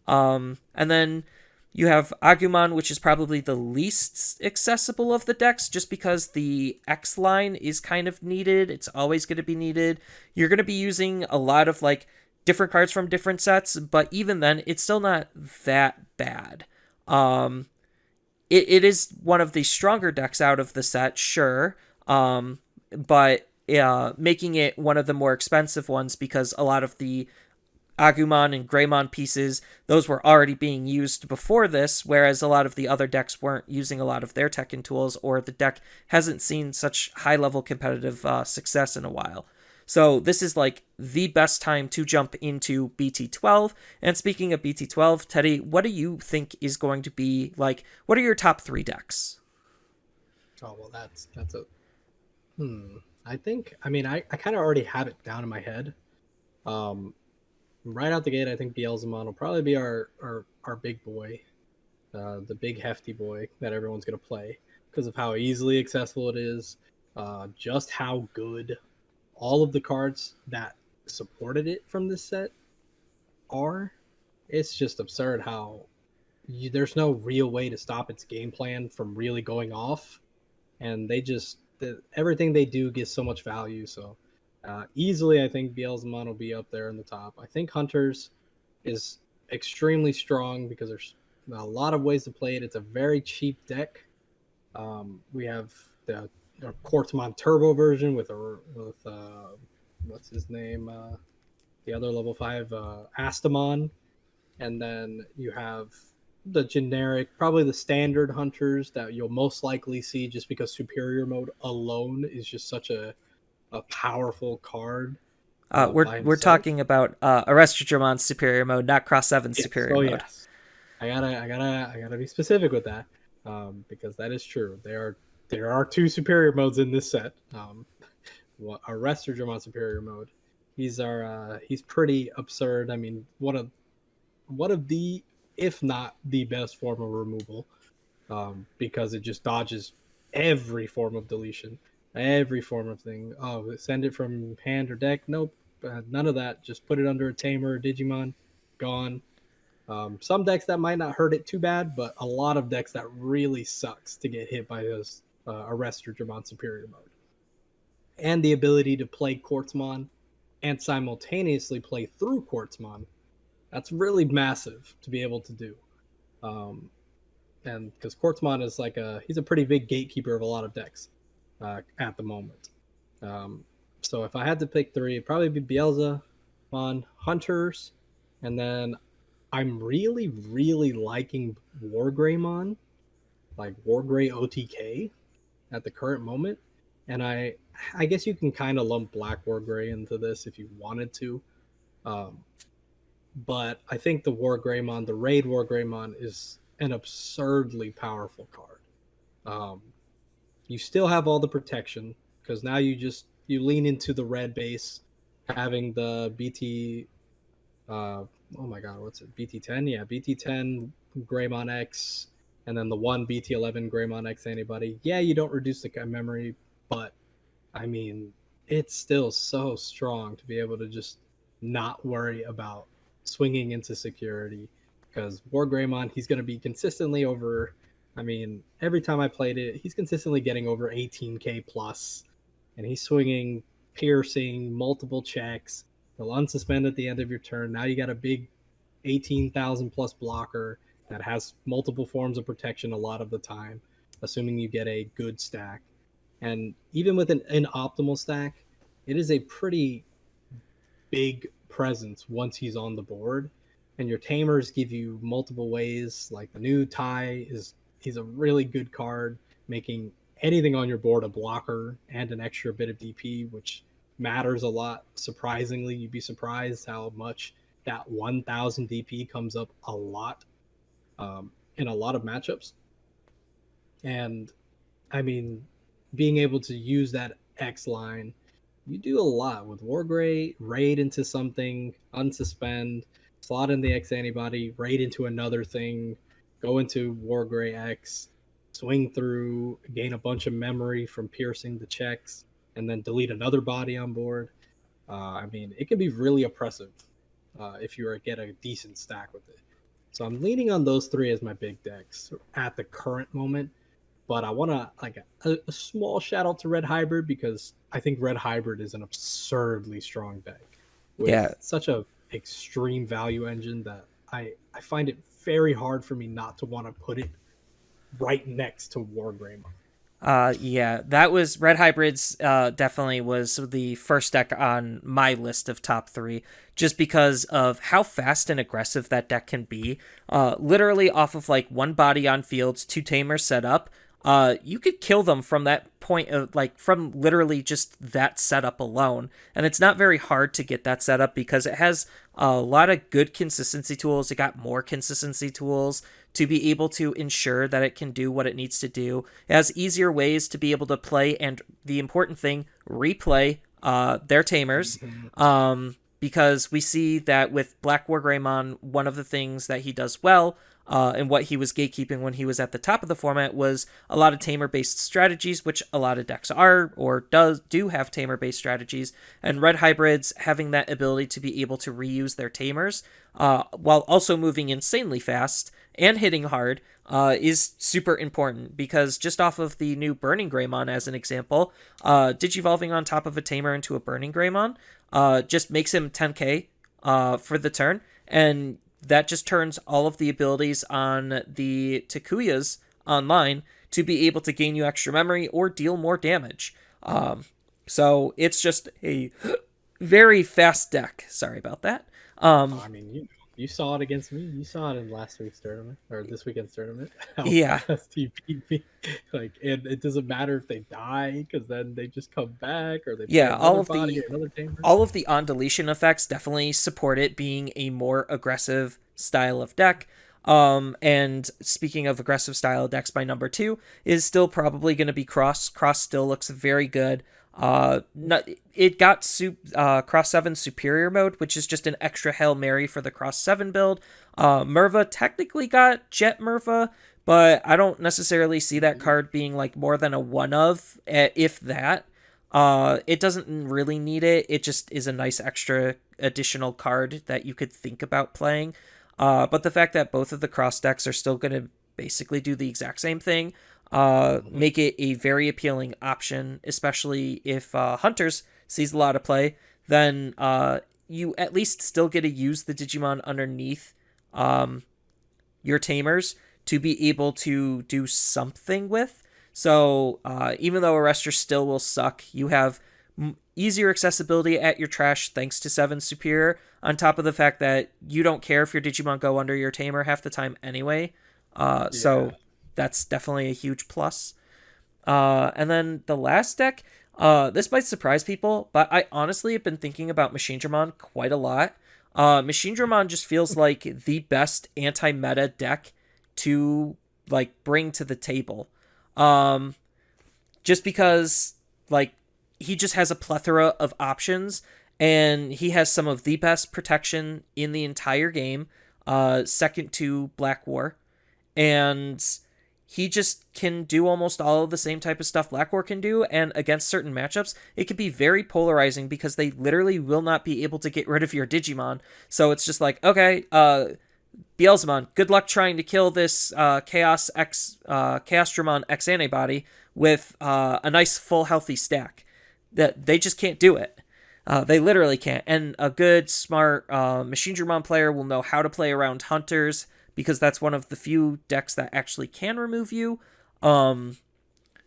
And then you have Agumon, which is probably the least accessible of the decks just because the X line is kind of needed. It's always going to be needed. You're going to be using a lot of like different cards from different sets, but even then, it's still not that bad. It is one of the stronger decks out of the set, sure. But making it one of the more expensive ones because a lot of the Agumon and Greymon pieces, those were already being used before this, whereas a lot of the other decks weren't using a lot of their tech and tools, or the deck hasn't seen such high-level competitive success in a while. So this is like the best time to jump into BT12. And speaking of BT12, Teddy, what do you think is going to be like, what are your top 3 decks? Oh, well, that's a I think, I mean, I kind of already have it down in my head. Right out the gate, I think Beelzemon will probably be our big boy, the big hefty boy that everyone's going to play because of how easily accessible it is, just how good all of the cards that supported it from this set are. It's just absurd how there's no real way to stop its game plan from really going off, and everything they do gets so much value. So easily, I think Beelzemon will be up there in the top. I think Hunters is extremely strong because there's a lot of ways to play it. It's a very cheap deck. We have the Quartzmon Turbo version with what's his name? The other level 5 Astamon, and then you have the generic, probably the standard Hunters that you'll most likely see just because Superior Mode alone is just such a powerful card. We're talking about Arrestedramon Superior Mode, not Cross 7 Yes. Superior Mode. Yes. I gotta be specific with that, because that is true. There are 2 superior modes in this set. Arrestedramon Superior Mode. He's pretty absurd. I mean, one of the, if not the best form of removal, because it just dodges every form of deletion, every form of thing. Oh, send it from hand or deck? Nope, none of that. Just put it under a Tamer or Digimon, gone. Some decks that might not hurt it too bad, but a lot of decks that really sucks to get hit by this Arrestedramon Superior Mode. And the ability to play Quartzmon and simultaneously play through Quartzmon. That's really massive to be able to do. And because Quartzmon is he's a pretty big gatekeeper of a lot of decks at the moment. So if I had to pick 3, it'd probably be Beelzemon, Hunters, and then I'm really, really liking Wargreymon, like Wargrey OTK at the current moment. And I guess you can kind of lump Black Wargrey into this if you wanted to. but I think the War Greymon, the Raid War Greymon, is an absurdly powerful card. Um, you still have all the protection because now you lean into the red base, having the BT. Oh my God, what's it? BT10, yeah, BT10 Greymon X, and then the one BT11 Greymon X antibody. Yeah, you don't reduce the memory, but I mean, it's still so strong to be able to just not worry about swinging into security because War Greymon, he's going to be consistently over. I mean, every time I played it, he's consistently getting over 18k plus, and he's swinging, piercing, multiple checks. They'll unsuspend at the end of your turn. Now you got a big 18,000 plus blocker that has multiple forms of protection a lot of the time, assuming you get a good stack. And even with an optimal stack, it is a pretty big presence once he's on the board. And your tamers give you multiple ways. Like the new Tai is he's a really good card, making anything on your board a blocker and an extra bit of DP, which matters a lot. Surprisingly, you'd be surprised how much that 1,000 DP comes up a lot in a lot of matchups. And I mean, being able to use that X line, you do a lot with Wargray, raid into something, unsuspend, slot in the X antibody, raid into another thing, go into Wargray X, swing through, gain a bunch of memory from piercing the checks, and then delete another body on board. I mean, it can be really oppressive if you get a decent stack with it. So I'm leaning on those three as my big decks at the current moment. But I want to like a small shout out to Red Hybrid because I think Red Hybrid is an absurdly strong deck Yeah. with such a extreme value engine that I find it very hard for me not to want to put it right next to War Greymon. Yeah, that was Red Hybrids. Definitely was the first deck on my list of top 3, just because of how fast and aggressive that deck can be. Literally off of like one body on fields, 2 tamers set up. You could kill them from that point of like from literally just that setup alone, and it's not very hard to get that setup because it has a lot of good consistency tools. It got more consistency tools to be able to ensure that it can do what it needs to do. It has easier ways to be able to play, and the important thing, replay their tamers. Because we see that with Black War Greymon, one of the things that he does well, and what he was gatekeeping when he was at the top of the format, was a lot of tamer-based strategies, which a lot of decks are or do have tamer-based strategies. And Red Hybrids having that ability to be able to reuse their tamers while also moving insanely fast and hitting hard is super important, because just off of the new Burning Greymon as an example, Digivolving on top of a tamer into a Burning Greymon just makes him 10k for the turn, and that just turns all of the abilities on the Takuyas online to be able to gain you extra memory or deal more damage. So it's just a very fast deck. Sorry about that. I mean, you saw it against me. You saw it in last week's tournament or this weekend's tournament. How Yeah. fast he beat me. Like, and it doesn't matter if they die because then they just come back or they play another body or another tamer. All of the on deletion effects definitely support it being a more aggressive style of deck. And speaking of aggressive style decks, my number 2 is still probably going to be Cross. Cross still looks very good. It got Cross 7 Superior Mode, which is just an extra Hail Mary for the Cross 7 build. Merva technically got Jet Merva, but I don't necessarily see that card being like more than a one of, if that. It doesn't really need it. It just is a nice extra additional card that you could think about playing. But the fact that both of the cross decks are still going to basically do the exact same thing, make it a very appealing option, especially if Hunters sees a lot of play. Then you at least still get to use the Digimon underneath your tamers to be able to do something with. So even though Arrestor still will suck, you have easier accessibility at your trash thanks to 7 Superior, on top of the fact that you don't care if your Digimon go under your tamer half the time anyway. So that's definitely a huge plus. And then the last deck, this might surprise people, but I honestly have been thinking about Machinedramon quite a lot. Machine Dramon just feels like the best anti-meta deck to like bring to the table. Um, just because like he just has a plethora of options and he has some of the best protection in the entire game, second to Black War, and he just can do almost all of the same type of stuff Black War can do, and against certain matchups, it can be very polarizing because they literally will not be able to get rid of your Digimon. So it's just like, okay, Beelzemon, good luck trying to kill this Chaos Dramon X antibody with a nice full healthy stack. That they just can't do it. They literally can't. And a good, smart Machine Dramon player will know how to play around Hunters because that's one of the few decks that actually can remove you.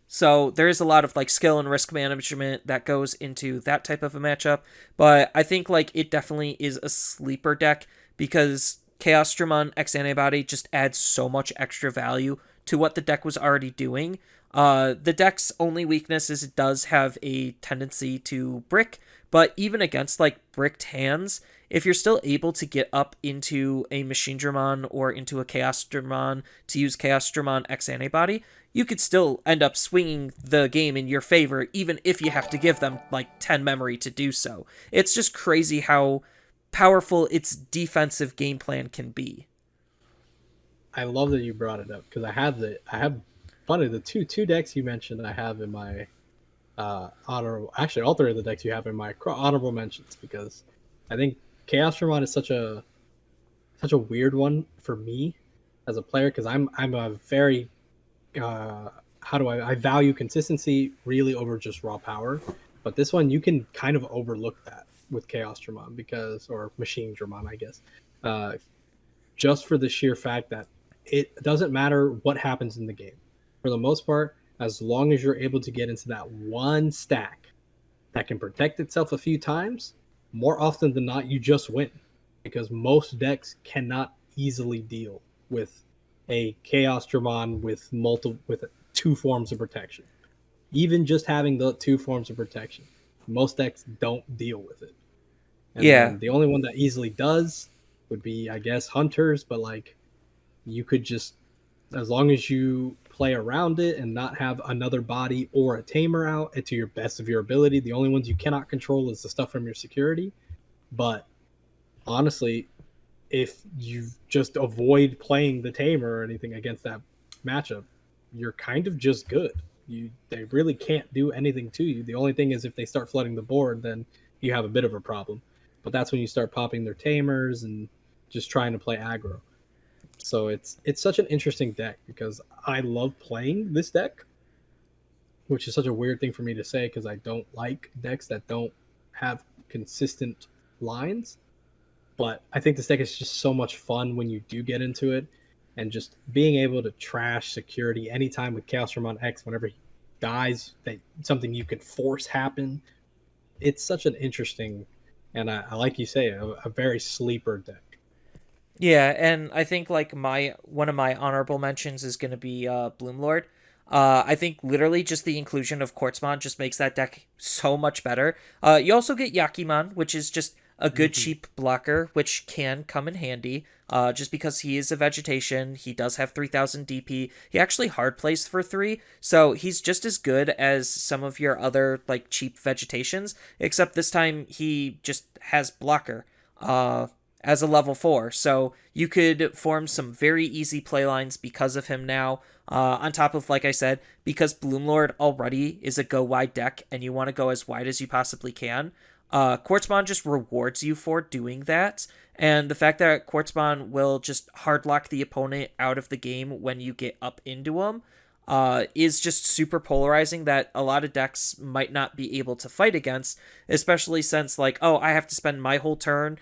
So there is a lot of like skill and risk management that goes into that type of a matchup. But I think like it definitely is a sleeper deck because Chaos Dramon X Antibody just adds so much extra value to what the deck was already doing. The deck's only weakness is it does have a tendency to brick, but even against like bricked hands, if you're still able to get up into a Machine Dramon or into a Chaos Dramon to use Chaos Dramon X Antibody, you could still end up swinging the game in your favor, even if you have to give them like 10 memory to do so. It's just crazy how powerful its defensive game plan can be. I love that you brought it up because I have funny the two decks you mentioned I have in my honorable, actually all three of the decks you have in my honorable mentions, because I think Chaos Dramon is such a weird one for me as a player because I'm a very how do I value consistency really over just raw power, but this one you can kind of overlook that with Chaos Dramon because, or Machine Dramon I guess, uh, just for the sheer fact that it doesn't matter what happens in the game for the most part, as long as you're able to get into that one stack that can protect itself a few times, more often than not, you just win. Because most decks cannot easily deal with a Chaos Dramon with two forms of protection. Even just having the two forms of protection, most decks don't deal with it. And Yeah, then the only one that easily does would be, I guess, Hunters, but like you could just, as long as you play around it and not have another body or a tamer out to your best of your ability. The only ones you cannot control is the stuff from your security. But honestly, if you just avoid playing the tamer or anything against that matchup, you're kind of just good. They really can't do anything to you. The only thing is if they start flooding the board, then you have a bit of a problem. But that's when you start popping their tamers and just trying to play aggro. So it's such an interesting deck because I love playing this deck, which is such a weird thing for me to say because I don't like decks that don't have consistent lines. But I think this deck is just so much fun when you do get into it, and just being able to trash security anytime with Chaos Ramon X whenever he dies, that something you could force happen. It's such an interesting, and I like you say, a very sleeper deck. yeah, and I think like my one of my honorable mentions is gonna be Bloomlord. I think literally just the inclusion of Quartzmon just makes that deck so much better. You also get Yakimon, which is just a good Mm-hmm. cheap blocker, which can come in handy. Just because he is a vegetation, he does have 3,000 DP. He actually hard plays for 3, so he's just as good as some of your other like cheap vegetations, except this time he just has blocker. As a level 4. So you could form some very easy playlines because of him now. On top of, like I said, because Bloomlord already is a go wide deck and you want to go as wide as you possibly can, Quartzmon just rewards you for doing that. And the fact that Quartzmon will just hardlock the opponent out of the game when you get up into him is just super polarizing that a lot of decks might not be able to fight against, especially since, like, oh, I have to spend my whole turn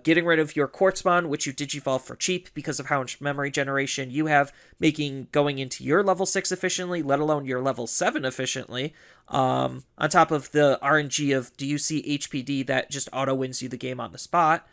getting rid of your Quartzmon, which you digivolve for cheap because of how much memory generation you have, making going into your level 6 efficiently, let alone your level 7 efficiently. On top of the RNG of do you see HPD that just auto wins you the game on the spot.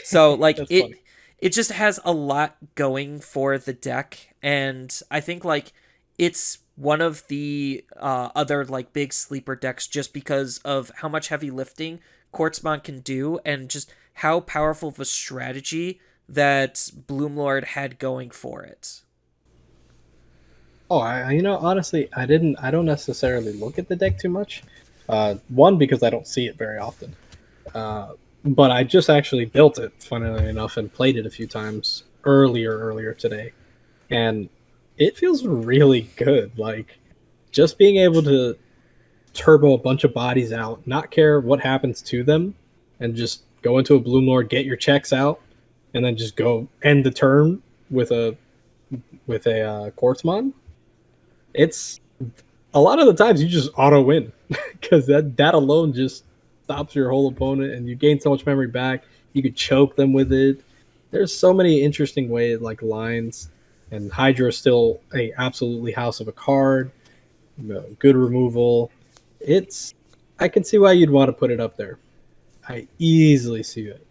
So like That's funny. it just has a lot going for the deck, and I think like it's one of the other like big sleeper decks just because of how much heavy lifting Quartzmon can do and just how powerful of a strategy that Bloomlord had going for it. Oh, honestly, I don't necessarily look at the deck too much. One, because I don't see it very often. Uh, but I just actually built it, funnily enough, and played it a few times earlier today, and it feels really good. Like just being able to turbo a bunch of bodies out, not care what happens to them, and just go into a Bloom Lord, get your checks out, and then just go end the turn with a Quartzmon. It's a lot of the times you just auto win because that alone just stops your whole opponent, and you gain so much memory back. You could choke them with it. There's so many interesting ways, like lines, and Hydra is still a absolutely house of a card. Good removal. It's I can see why you'd want to put it up there. I easily see it.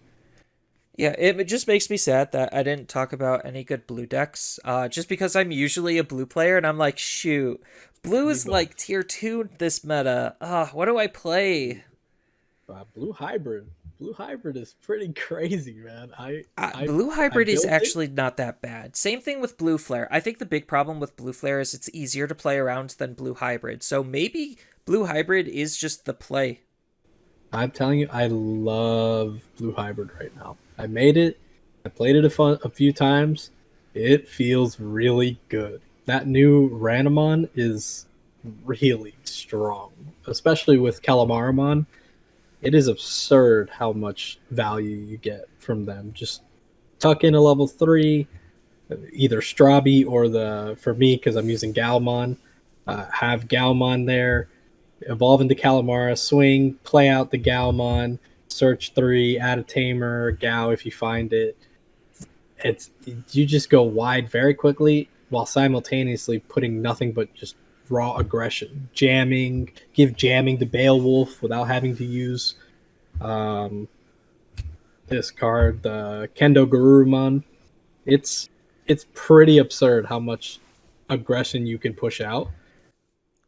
Yeah, it just makes me sad that I didn't talk about any good blue decks. Just because I'm usually a blue player and I'm like, shoot, blue Me is both. like tier 2 this meta. What do I play? Blue hybrid. Blue hybrid is pretty crazy, man. Blue I hybrid is built it. actually not that bad. Same thing with blue flare. I think the big problem with blue flare is it's easier to play around than blue hybrid. So maybe blue hybrid is just the play. I'm telling you, I love blue hybrid right now. I made it. I played it a few times. It feels really good. That new Randomon is really strong, especially with Calamaramon. It is absurd how much value you get from them. Just tuck in a level 3, either Strabi or for me, because I'm using Galmon, have Galmon there, evolve into Calamara, swing, play out the Galmon, search 3, add a Tamer, Gal if you find it. It's You just go wide very quickly while simultaneously putting nothing but just raw aggression, give jamming to Beowulf without having to use um, this card, the Kendo Garurumon. It's it's pretty absurd how much aggression you can push out.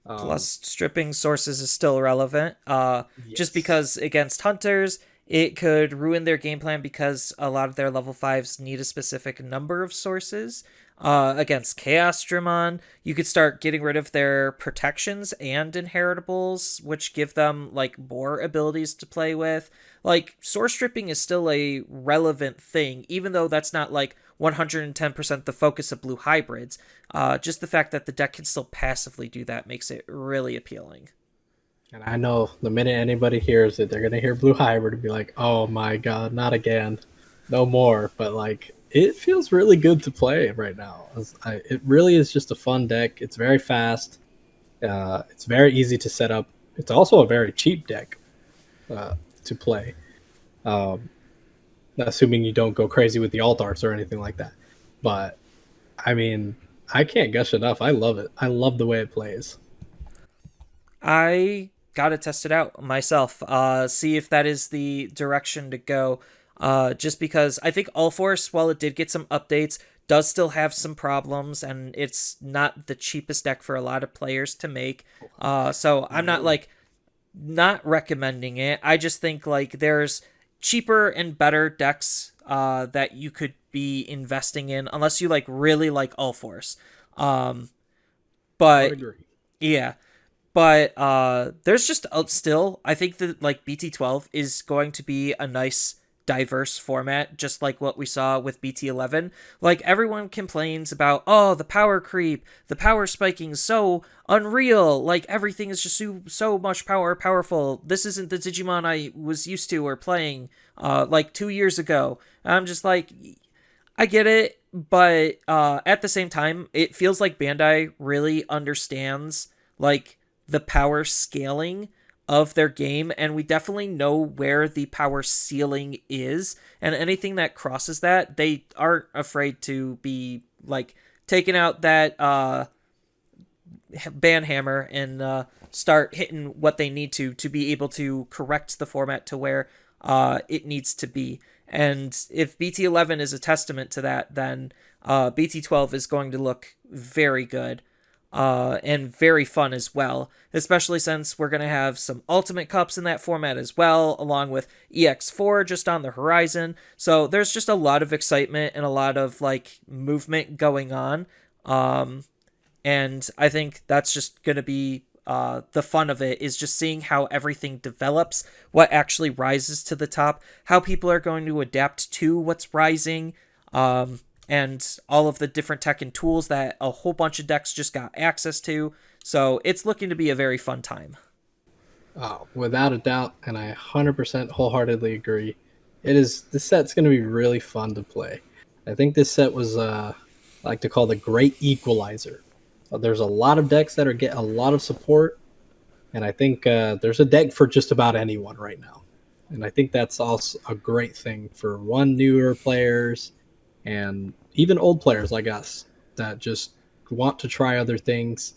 Um, Plus, stripping sources is still relevant. Just yes, because against hunters, it could ruin their game plan because a lot of their level 5s need a specific number of sources. Against Chaos Dramon, you could start getting rid of their protections and inheritables, which give them like more abilities to play with. Like, source stripping is still a relevant thing, even though that's not like 110% the focus of blue hybrids. Just the fact that the deck can still passively do that makes it really appealing. and I know the minute anybody hears it, they're gonna hear Blue Hybrid and be like, "Oh my god, not again, no more." But like, it feels really good to play right now. It really is just a fun deck. It's very fast. It's very easy to set up. It's also a very cheap deck to play, um, assuming you don't go crazy with the alt arts or anything like that. But I mean, I can't gush enough. I love it. I love the way it plays. I gotta test it out myself. See if that is the direction to go. Just because I think All Force, while it did get some updates, does still have some problems, and it's not the cheapest deck for a lot of players to make. So I'm not No. like not recommending it. I just think like there's cheaper and better decks that you could be investing in unless you like really like All Force. Um, I would but agree. yeah, but there's just still I think that like BT12 is going to be a nice diverse format just like what we saw with BT11. Like everyone complains about the power creep, the power spiking so unreal, like everything is just so much powerful. This isn't the Digimon I was used to or playing like 2 years ago. I'm just like I get it, but at the same time, it feels like Bandai really understands like the power scaling of their game, and we definitely know where the power ceiling is, and anything that crosses that, they aren't afraid to be like taking out that ban hammer and start hitting what they need to be able to correct the format to where it needs to be. And if BT11 is a testament to that, then BT12 is going to look very good. and very fun as well, especially since we're going to have some Ultimate Cups in that format as well, along with EX4 just on the horizon. So there's just a lot of excitement and a lot of like movement going on. And I think that's just going to be the fun of it, is just seeing how everything develops, what actually rises to the top, how people are going to adapt to what's rising, and all of the different tech and tools that a whole bunch of decks just got access to. So it's looking to be a very fun time. Without a doubt, and I 100% wholeheartedly agree. This set's going to be really fun to play. I think this set was I like to call the great equalizer. There's a lot of decks that are getting a lot of support, and I think there's a deck for just about anyone right now. And I think that's also a great thing for newer players and even old players like us that just want to try other things.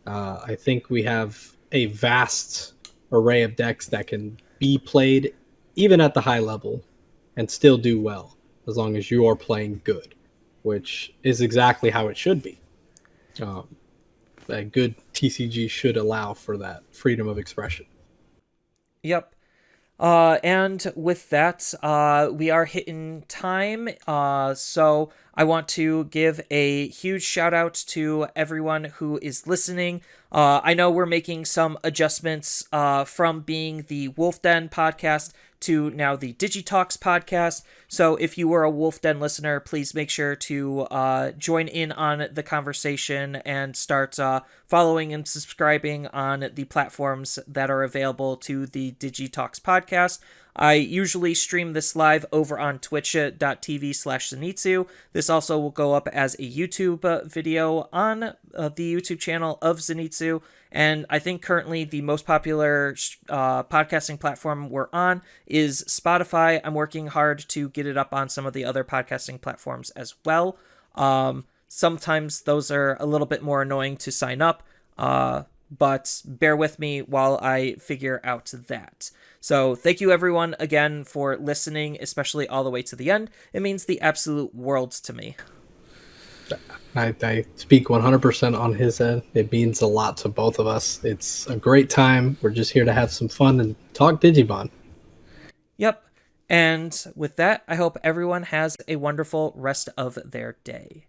I think we have a vast array of decks that can be played even at the high level and still do well as long as you are playing good, which is exactly how it should be. A good TCG should allow for that freedom of expression. Yep. And with that, we are hitting time. So I want to give a huge shout out to everyone who is listening. I know we're making some adjustments from being the Wolf Den podcast to now the Digi Talks podcast. So if you were a Wolf Den listener, please make sure to join in on the conversation and start following and subscribing on the platforms that are available to the Digi Talks podcast. I usually stream this live over on twitch.tv/Zenitsu. This also will go up as a YouTube video on the YouTube channel of Zenitsu. And I think currently the most popular podcasting platform we're on is Spotify. I'm working hard to get it up on some of the other podcasting platforms as well. Sometimes those are a little bit more annoying to sign up, but bear with me while I figure out that. So thank you everyone again for listening, especially all the way to the end. It means the absolute world to me. I speak 100% on his end. It means a lot to both of us. It's a great time. We're just here to have some fun and talk Digimon. Yep. And with that, I hope everyone has a wonderful rest of their day.